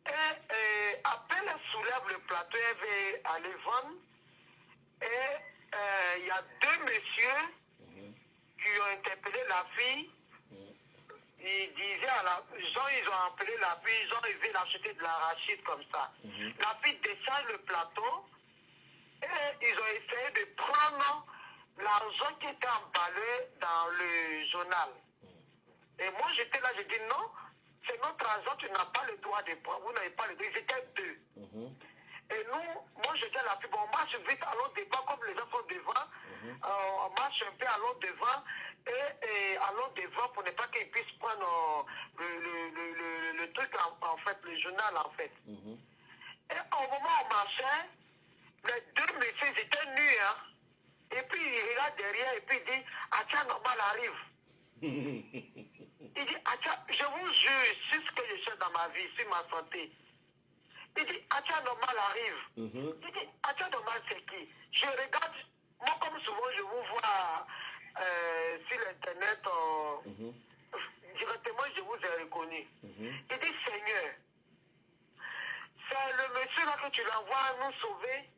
Et après, elle soulève le plateau, elle veut aller vendre. Et il y a 2 messieurs qui ont interpellé la fille. Ils disaient ils ont appelé la fille, ils ont veulent acheter de l'arachide comme ça. La fille descend le plateau et ils ont essayé de prendre l'argent qui était emballé dans le journal. Et moi j'étais là, j'ai dit non, c'est notre argent, tu n'as pas le droit de prendre, vous n'avez pas le droit, ils étaient 2. Et nous, moi je dis à la fille, bon, on marche vite, allons devant, comme les gens sont devant, on marche un peu, allons devant, et allons devant pour ne pas qu'ils puissent prendre le truc, en fait, le journal en fait. Et au moment où on marchait, les 2 messieurs ils étaient nus, hein. Et puis il regarde derrière et puis il dit, Atia normal arrive. Il dit, Atia, je vous jure, c'est ce que je cherche dans ma vie, c'est ma santé. Il dit, Atia normal arrive. Il dit, Atia normal c'est qui? Je regarde, moi comme souvent je vous vois sur l'internet, directement je vous ai reconnu. Il dit, Seigneur, c'est le monsieur là que tu l'envoies nous sauver.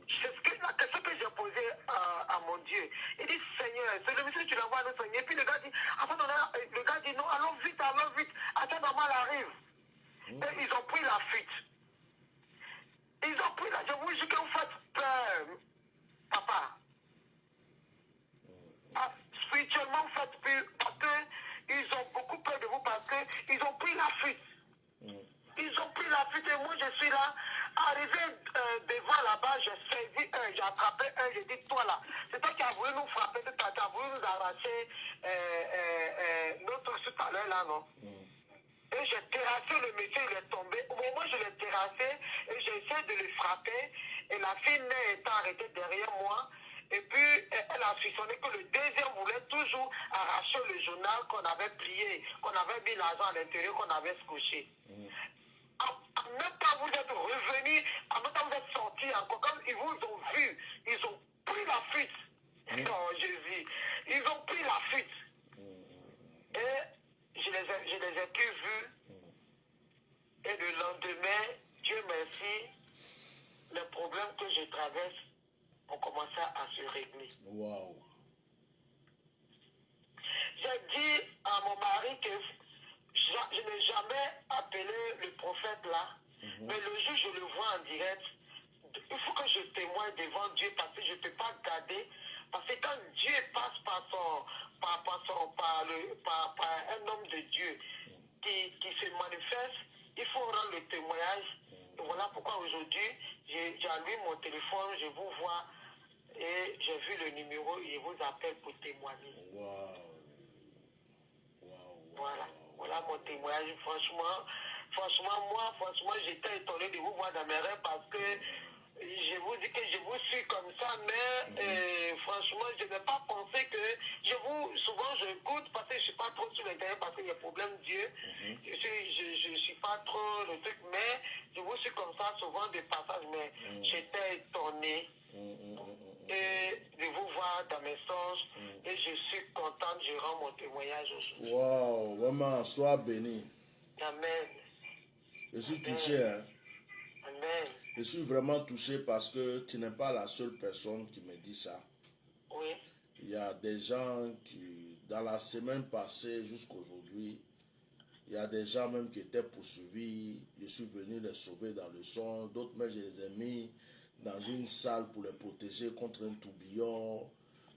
C'est la question que j'ai posée à mon Dieu. Il dit, Seigneur, c'est le monsieur que tu l'envoies nous soigner. Et puis le gars dit, non, allons vite, attends, normal arrive. Et ils ont pris la fuite. Je vous dis que vous faites peur, papa. Spirituellement, vous faites peur parce qu'ils ont beaucoup peur de vous parce qu'ils ont pris la fuite. Ils ont pris la fuite et moi je suis là, arrivé devant là-bas, j'ai saisi un, j'ai attrapé un, j'ai dit toi là, c'est toi qui as voulu nous frapper, tu as voulu nous arracher notre truc tout à l'heure là, non? Et j'ai terrassé le monsieur, il est tombé. Au moment où je l'ai terrassé, et j'ai essayé de le frapper, et la fille est arrêtée derrière moi. Et puis, elle a soupçonné que le deuxième voulait toujours arracher le journal qu'on avait plié, qu'on avait mis l'argent à l'intérieur, qu'on avait couché. En même temps, vous êtes revenus, en même temps, vous êtes sortis encore. Quand ils vous ont vu, ils ont pris la fuite. Non, Jésus. Ils ont pris la fuite. Et je les ai plus vus. Et le lendemain, Dieu merci, les problèmes que je traverse ont commencé à se régler. Wow. J'ai dit à mon mari que je n'ai jamais appelé le prophète là, mais le jour où je le vois en direct, il faut que je témoigne devant Dieu parce que je ne peux pas garder. Parce que quand Dieu passe par un homme de Dieu qui se manifeste, il faut rendre le témoignage. Et voilà pourquoi aujourd'hui, j'ai allumé mon téléphone, je vous vois et j'ai vu le numéro et je vous appelle pour témoigner. Wow. Voilà mon témoignage. Franchement, j'étais étonné de vous voir dans mes rêves parce que je vous dis que je vous suis comme ça, mais franchement, je n'ai pas pensé que souvent j'écoute parce que je ne suis pas trop sur l'internet parce qu'il y a problème Dieu. Je suis pas trop le truc, mais je vous suis comme ça souvent des passages, mais j'étais étonné. Et de vous voir dans mes songes, et je suis contente, je rends mon témoignage aujourd'hui. Wow, maman, sois béni. Amen. Je suis touché, hein. Amen. Je suis vraiment touché parce que tu n'es pas la seule personne qui me dit ça. Oui. Il y a des gens qui, dans la semaine passée jusqu'aujourd'hui, il y a des gens même qui étaient poursuivis. Je suis venu les sauver dans le son. D'autres même, je les ai mis dans une salle pour les protéger contre un tourbillon.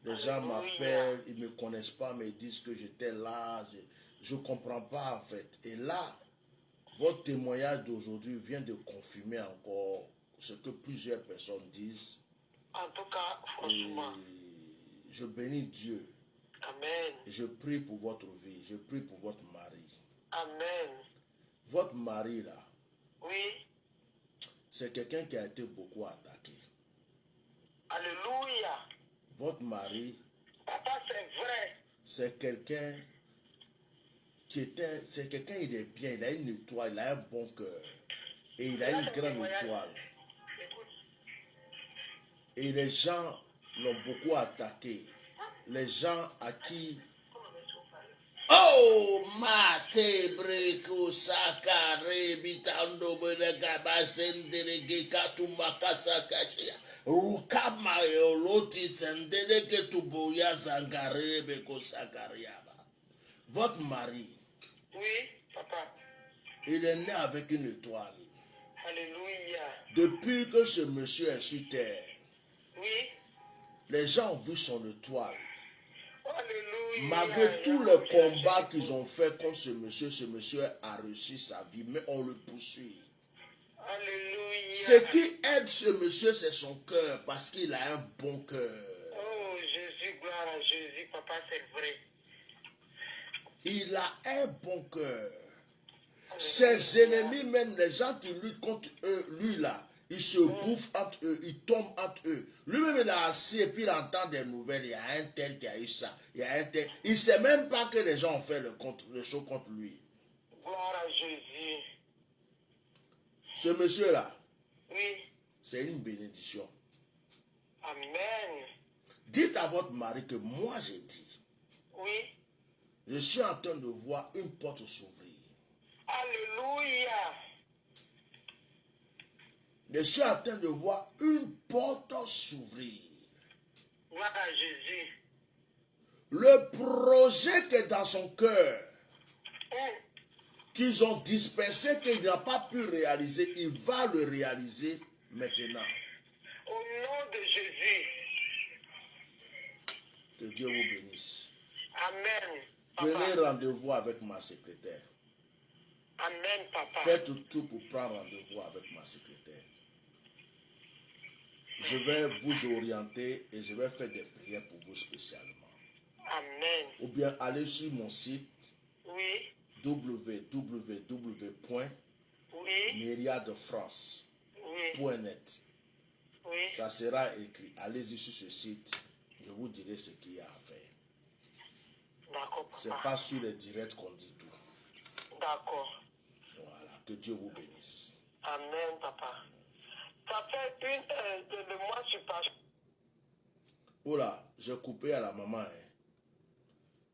Les gens m'appellent, ils ne me connaissent pas, mais ils disent que j'étais là. Je ne comprends pas en fait. Et là, votre témoignage d'aujourd'hui vient de confirmer encore ce que plusieurs personnes disent. En tout cas, franchement. Et je bénis Dieu. Amen. Je prie pour votre vie. Je prie pour votre mari. Amen. Votre mari là, Oui. c'est quelqu'un qui a été beaucoup attaqué. Alléluia. Votre mari, Papa, c'est vrai. c'est quelqu'un il est bien, il a une étoile, il a un bon cœur. Et il a une grande étoile. Et les gens l'ont beaucoup attaqué. Les gens à qui... Oh, mate breko sakare bitando belegaba senderege katumaka sakashia. Rukama yoloti senderege tuboya zangare beko sakariaba. Votre mari, Oui, papa. il est né avec une étoile. Alléluia. Depuis que ce monsieur est sur terre, Oui. les gens ont vu son étoile. Alléluia. Malgré tous les combats qu'ils ont fait contre ce monsieur a reçu sa vie, mais on le poursuit. Alléluia. Ce qui aide ce monsieur, c'est son cœur, parce qu'il a un bon cœur. Oh, Jésus, gloire à Jésus, papa, c'est vrai. Il a un bon cœur. Ses ennemis, même les gens qui luttent contre eux, lui là, ils se bouffent entre eux, ils tombent entre eux. Lui-même, il est assis et puis il entend des nouvelles. Il y a un tel qui a eu ça. Il y a un tel. Il ne sait même pas que les gens ont fait le show contre lui. Gloire à Jésus. Ce monsieur-là, Oui. c'est une bénédiction. Amen. Dites à votre mari que moi j'ai dit, Oui. je suis en train de voir une porte s'ouvrir. Alléluia. Je suis en train de voir une porte s'ouvrir. Gloire à Jésus. Le projet qui est dans son cœur, qu'ils ont dispersé, qu'il n'a pas pu réaliser, il va le réaliser maintenant. Au nom de Jésus. Que Dieu vous bénisse. Amen. Prenez Papa. rendez-vous avec ma secrétaire. Amen, papa. Faites tout pour prendre rendez-vous avec ma secrétaire. Je vais vous orienter et je vais faire des prières pour vous spécialement. Amen. Ou bien allez sur mon site Oui. www.myriadefrance.net. Oui. Ça sera écrit. Allez-y sur ce site. Je vous dirai ce qu'il y a à faire. D'accord, C'est papa. pas sur les directs qu'on dit tout. D'accord. Voilà. Que Dieu vous bénisse. Amen, papa. Ça fait le mois, je suis pas. Oh là, j'ai coupé à la maman. Hein.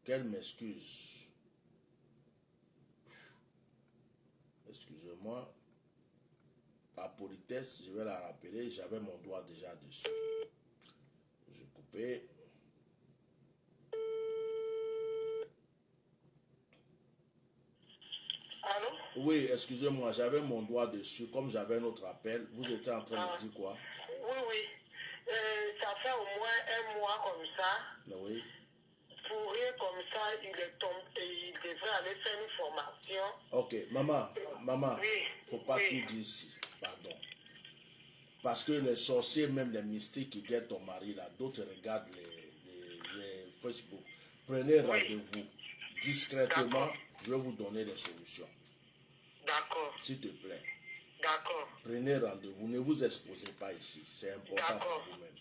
Qu'elle m'excuse. Excusez-moi. Par politesse, je vais la rappeler. J'avais mon doigt déjà dessus. J'ai coupé. Allô? Oui, excusez-moi, j'avais mon doigt dessus. Comme j'avais un autre appel, vous étiez en train de dire quoi? Oui, oui. Ça fait au moins un mois comme ça. Oui. Pour rien comme ça, il est tombé et il devrait aller faire une formation. Ok, maman, Oui. faut pas Oui. tout dire ici. Pardon. Parce que les sorciers, même les mystiques qui guettent ton mari là, d'autres regardent les Facebook. Prenez rendez-vous. discrètement, D'accord. je vais vous donner des solutions. D'accord. S'il te plaît, D'accord. prenez rendez-vous. Ne vous exposez pas ici. C'est important D'accord. pour vous-même.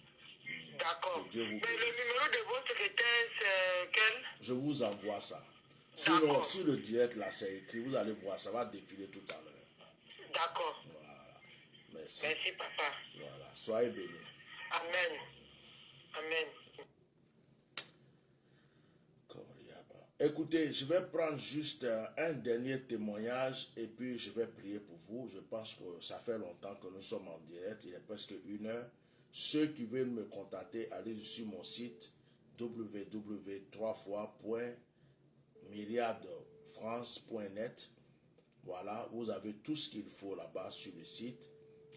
D'accord. Que Dieu vous Mais le bénisse. numéro de votre secrétaire, c'est quel? Je vous envoie ça. D'accord. Sur le direct, là, c'est écrit. Vous allez voir, ça va défiler tout à l'heure. D'accord. Voilà. Merci. Merci, papa. Voilà. Soyez bénis. Amen. Amen. Écoutez, je vais prendre juste un dernier témoignage et puis je vais prier pour vous. Je pense que ça fait longtemps que nous sommes en direct. Il est presque 1h. Ceux qui veulent me contacter, allez sur mon site www.myriadefrance.net. Voilà, vous avez tout ce qu'il faut là-bas sur le site.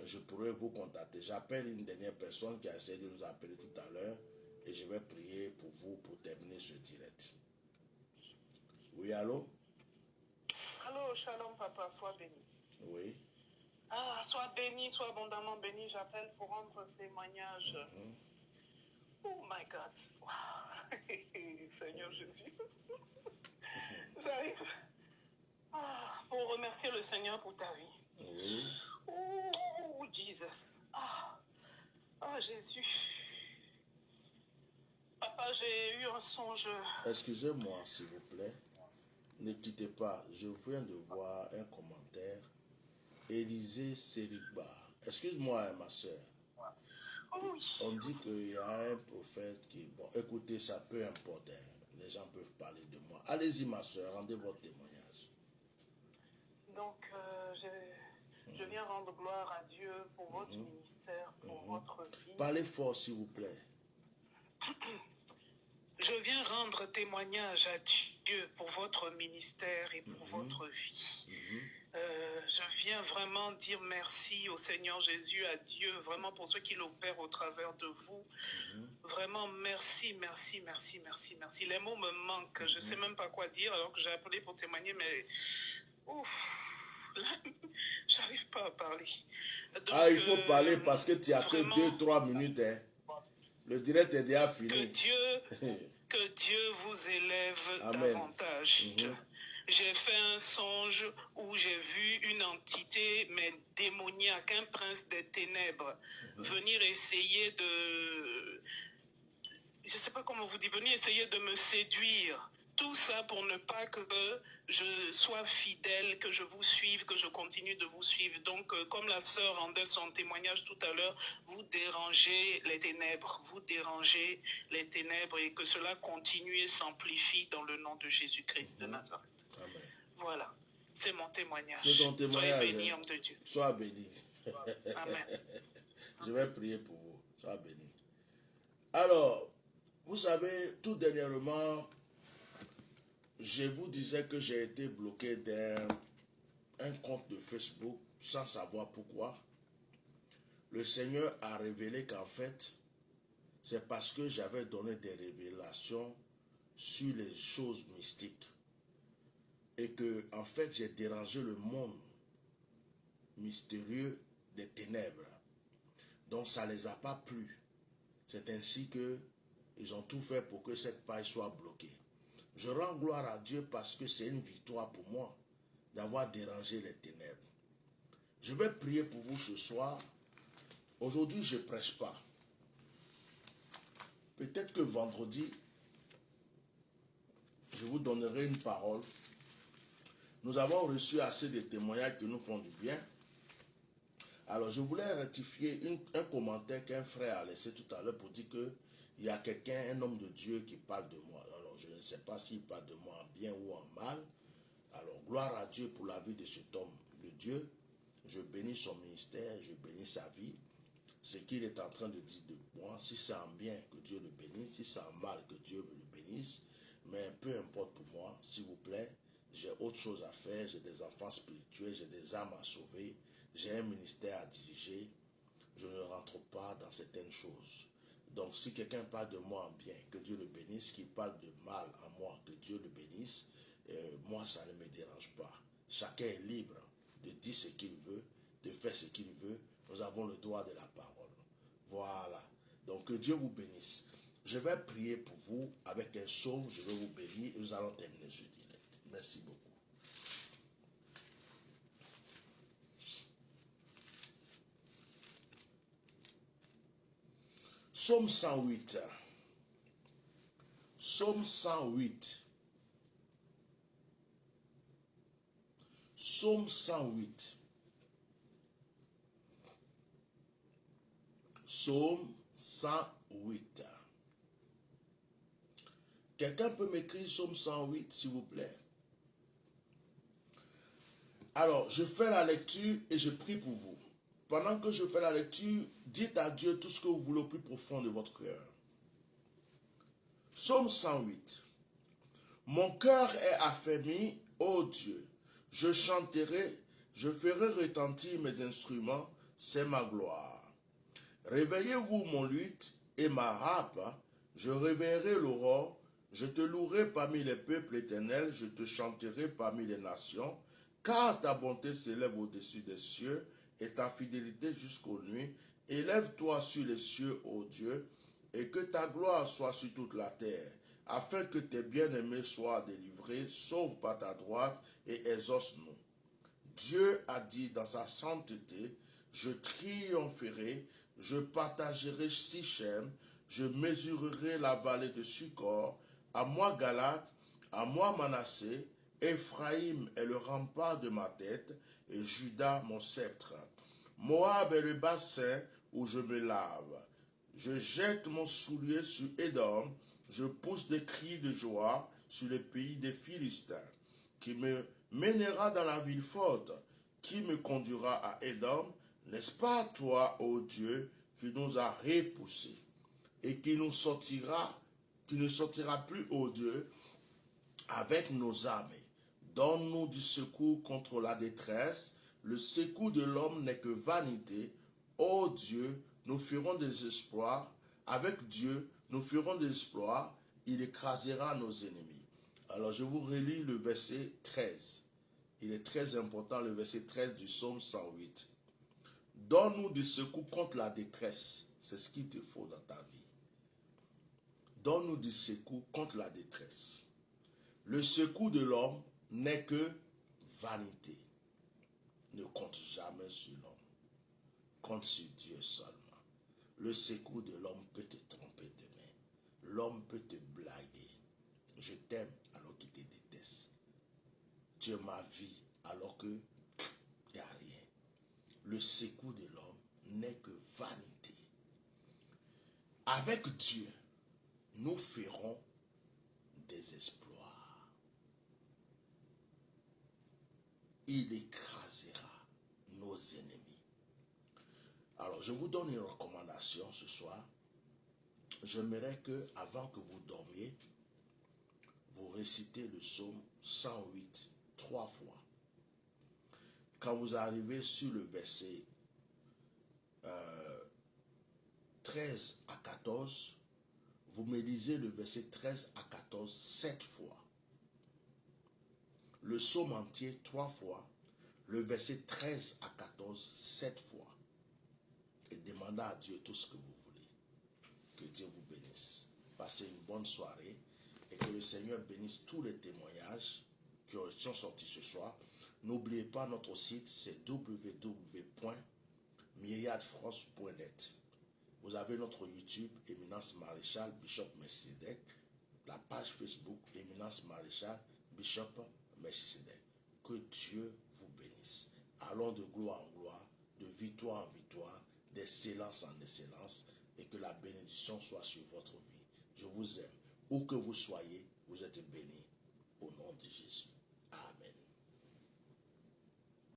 Je pourrais vous contacter. J'appelle une dernière personne qui a essayé de nous appeler tout à l'heure et je vais prier pour vous pour terminer ce direct. Oui, allô? Allô, shalom papa, sois béni. Oui. Ah, sois béni, sois abondamment béni. J'appelle pour rendre témoignage. Oh my God. Wow. Seigneur Jésus. J'arrive. Ah, pour remercier le Seigneur pour ta vie. Oui. Oh, Jesus. Ah, Jésus. Papa, j'ai eu un songe. Excusez-moi, s'il vous plaît. Ne quittez pas. Je viens de voir un commentaire. Élisée Sérigba. Excuse-moi, ma soeur. Oh oui. On dit qu'il y a un prophète qui... Bon, écoutez, ça peu importe. Les gens peuvent parler de moi. Allez-y, ma soeur, rendez votre témoignage. Donc, je viens rendre gloire à Dieu pour votre ministère, pour votre vie. Parlez fort, s'il vous plaît. Je viens rendre témoignage à Dieu pour votre ministère et pour votre vie. Je viens vraiment dire merci au Seigneur Jésus, à Dieu, vraiment pour ce qu'il opère au travers de vous. Vraiment, merci, merci, merci, merci, merci. Les mots me manquent, je ne sais même pas quoi dire alors que j'ai appelé pour témoigner, mais ouf, j'arrive pas à parler. Donc, il faut parler parce que tu as que 2-3 minutes. Hein. Le direct est déjà fini. Que Dieu vous élève Amen. davantage. J'ai fait un songe où j'ai vu une entité, mais démoniaque, un prince des ténèbres, venir essayer de... Je ne sais pas comment vous dire, venir essayer de me séduire. Tout ça pour ne pas que je sois fidèle, que je vous suive, que je continue de vous suivre. Donc, comme la sœur rendait son témoignage tout à l'heure, vous dérangez les ténèbres, et que cela continue et s'amplifie dans le nom de Jésus-Christ de Nazareth. Amen. Voilà, c'est mon témoignage. C'est ton témoignage. Soyez béni, homme de Dieu. Sois béni. Amen. Je vais prier pour vous. Sois béni. Alors, vous savez, tout dernièrement, je vous disais que j'ai été bloqué d'un compte de Facebook sans savoir pourquoi. Le Seigneur a révélé qu'en fait, c'est parce que j'avais donné des révélations sur les choses mystiques. Et que, en fait, j'ai dérangé le monde mystérieux des ténèbres. Donc, ça ne les a pas plu. C'est ainsi que ils ont tout fait pour que cette page soit bloquée. Je rends gloire à Dieu parce que c'est une victoire pour moi d'avoir dérangé les ténèbres. Je vais prier pour vous ce soir. Aujourd'hui, je ne prêche pas. Peut-être que vendredi, je vous donnerai une parole. Nous avons reçu assez de témoignages qui nous font du bien. Alors, je voulais rectifier un commentaire qu'un frère a laissé tout à l'heure pour dire qu'il y a quelqu'un, un homme de Dieu qui parle de moi. Alors, je ne sais pas s'il parle de moi en bien ou en mal. Alors, gloire à Dieu pour la vie de cet homme de Dieu. Je bénis son ministère, je bénis sa vie. Ce qu'il est en train de dire de moi, si c'est en bien, que Dieu le bénisse. Si c'est en mal, que Dieu me le bénisse. Mais peu importe pour moi, s'il vous plaît, j'ai autre chose à faire. J'ai des enfants spirituels, j'ai des âmes à sauver. J'ai un ministère à diriger. Je ne rentre pas dans certaines choses. Donc, si quelqu'un parle de moi en bien, que Dieu le bénisse. Qu'il parle de mal en moi, que Dieu le bénisse. Moi, ça ne me dérange pas. Chacun est libre de dire ce qu'il veut, de faire ce qu'il veut. Nous avons le droit de la parole. Voilà. Donc, que Dieu vous bénisse. Je vais prier pour vous avec un psaume, je vais vous bénir et nous allons terminer ce direct. Merci beaucoup. Psaume 108. Psaume 108. Psaume 108. Psaume 108. Quelqu'un peut m'écrire Psaume 108, s'il vous plaît? Alors, je fais la lecture et je prie pour vous. Pendant que je fais la lecture, dites à Dieu tout ce que vous voulez au plus profond de votre cœur. Psaume 108. Mon cœur est affermi, ô Dieu. Je chanterai, je ferai retentir mes instruments, c'est ma gloire. Réveillez-vous mon luth et ma harpe, je réveillerai l'aurore, je te louerai parmi les peuples éternels, je te chanterai parmi les nations, car ta bonté s'élève au-dessus des cieux et ta fidélité jusqu'aux nuits. Élève-toi sur les cieux, ô Dieu, et que ta gloire soit sur toute la terre, afin que tes bien-aimés soient délivrés, sauve par ta droite et exauce-nous. Dieu a dit dans sa sainteté, je triompherai, je partagerai Sichem, je mesurerai la vallée de Succor, à moi Galate, à moi Manassé, Éphraïm est le rempart de ma tête, et Juda mon sceptre. Moab est le bassin où je me lave. Je jette mon soulier sur Édom, je pousse des cris de joie sur le pays des Philistins, qui me mènera dans la ville forte, qui me conduira à Édom. N'est-ce pas toi, ô Dieu, qui nous a repoussés et qui ne sortira plus, ô Dieu, avec nos armées. Donne-nous du secours contre la détresse. Le secours de l'homme n'est que vanité. Ô Dieu, nous ferons des exploits. Avec Dieu, nous ferons des exploits. Il écrasera nos ennemis. Alors je vous relis le verset 13. Il est très important, le verset 13 du psaume 108. Donne-nous du secours contre la détresse. C'est ce qu'il te faut dans ta vie. Donne-nous du secours contre la détresse. Le secours de l'homme n'est que vanité. Ne compte jamais sur l'homme. Compte sur Dieu seulement. Le secours de l'homme peut te tromper demain. L'homme peut te blaguer. Je t'aime alors qu'il te déteste. Tu es ma vie alors que il n'y a rien. Le secours de l'homme n'est que vanité. Avec Dieu, nous ferons des exploits. Il écrasera nos ennemis. Alors, je vous donne une recommandation ce soir. J'aimerais que, avant que vous dormiez, vous récitez le psaume 108 3 fois. Quand vous arrivez sur le verset 13 à 14, vous me lisez le verset 13 à 14 7 fois. Le psaume entier 3 fois, le verset 13 à 14 7 fois. Et demandez à Dieu tout ce que vous voulez. Que Dieu vous bénisse. Passez une bonne soirée et que le Seigneur bénisse tous les témoignages qui sont sortis ce soir. N'oubliez pas notre site, c'est www.myriadfrance.net. Vous avez notre YouTube, Éminence Maréchal, Bishop Melchisedec, la page Facebook, Éminence Maréchal, Bishop Melchisedec. Que Dieu vous bénisse. Allons de gloire en gloire, de victoire en victoire, d'excellence en excellence, et que la bénédiction soit sur votre vie. Je vous aime. Où que vous soyez, vous êtes bénis. Au nom de Jésus.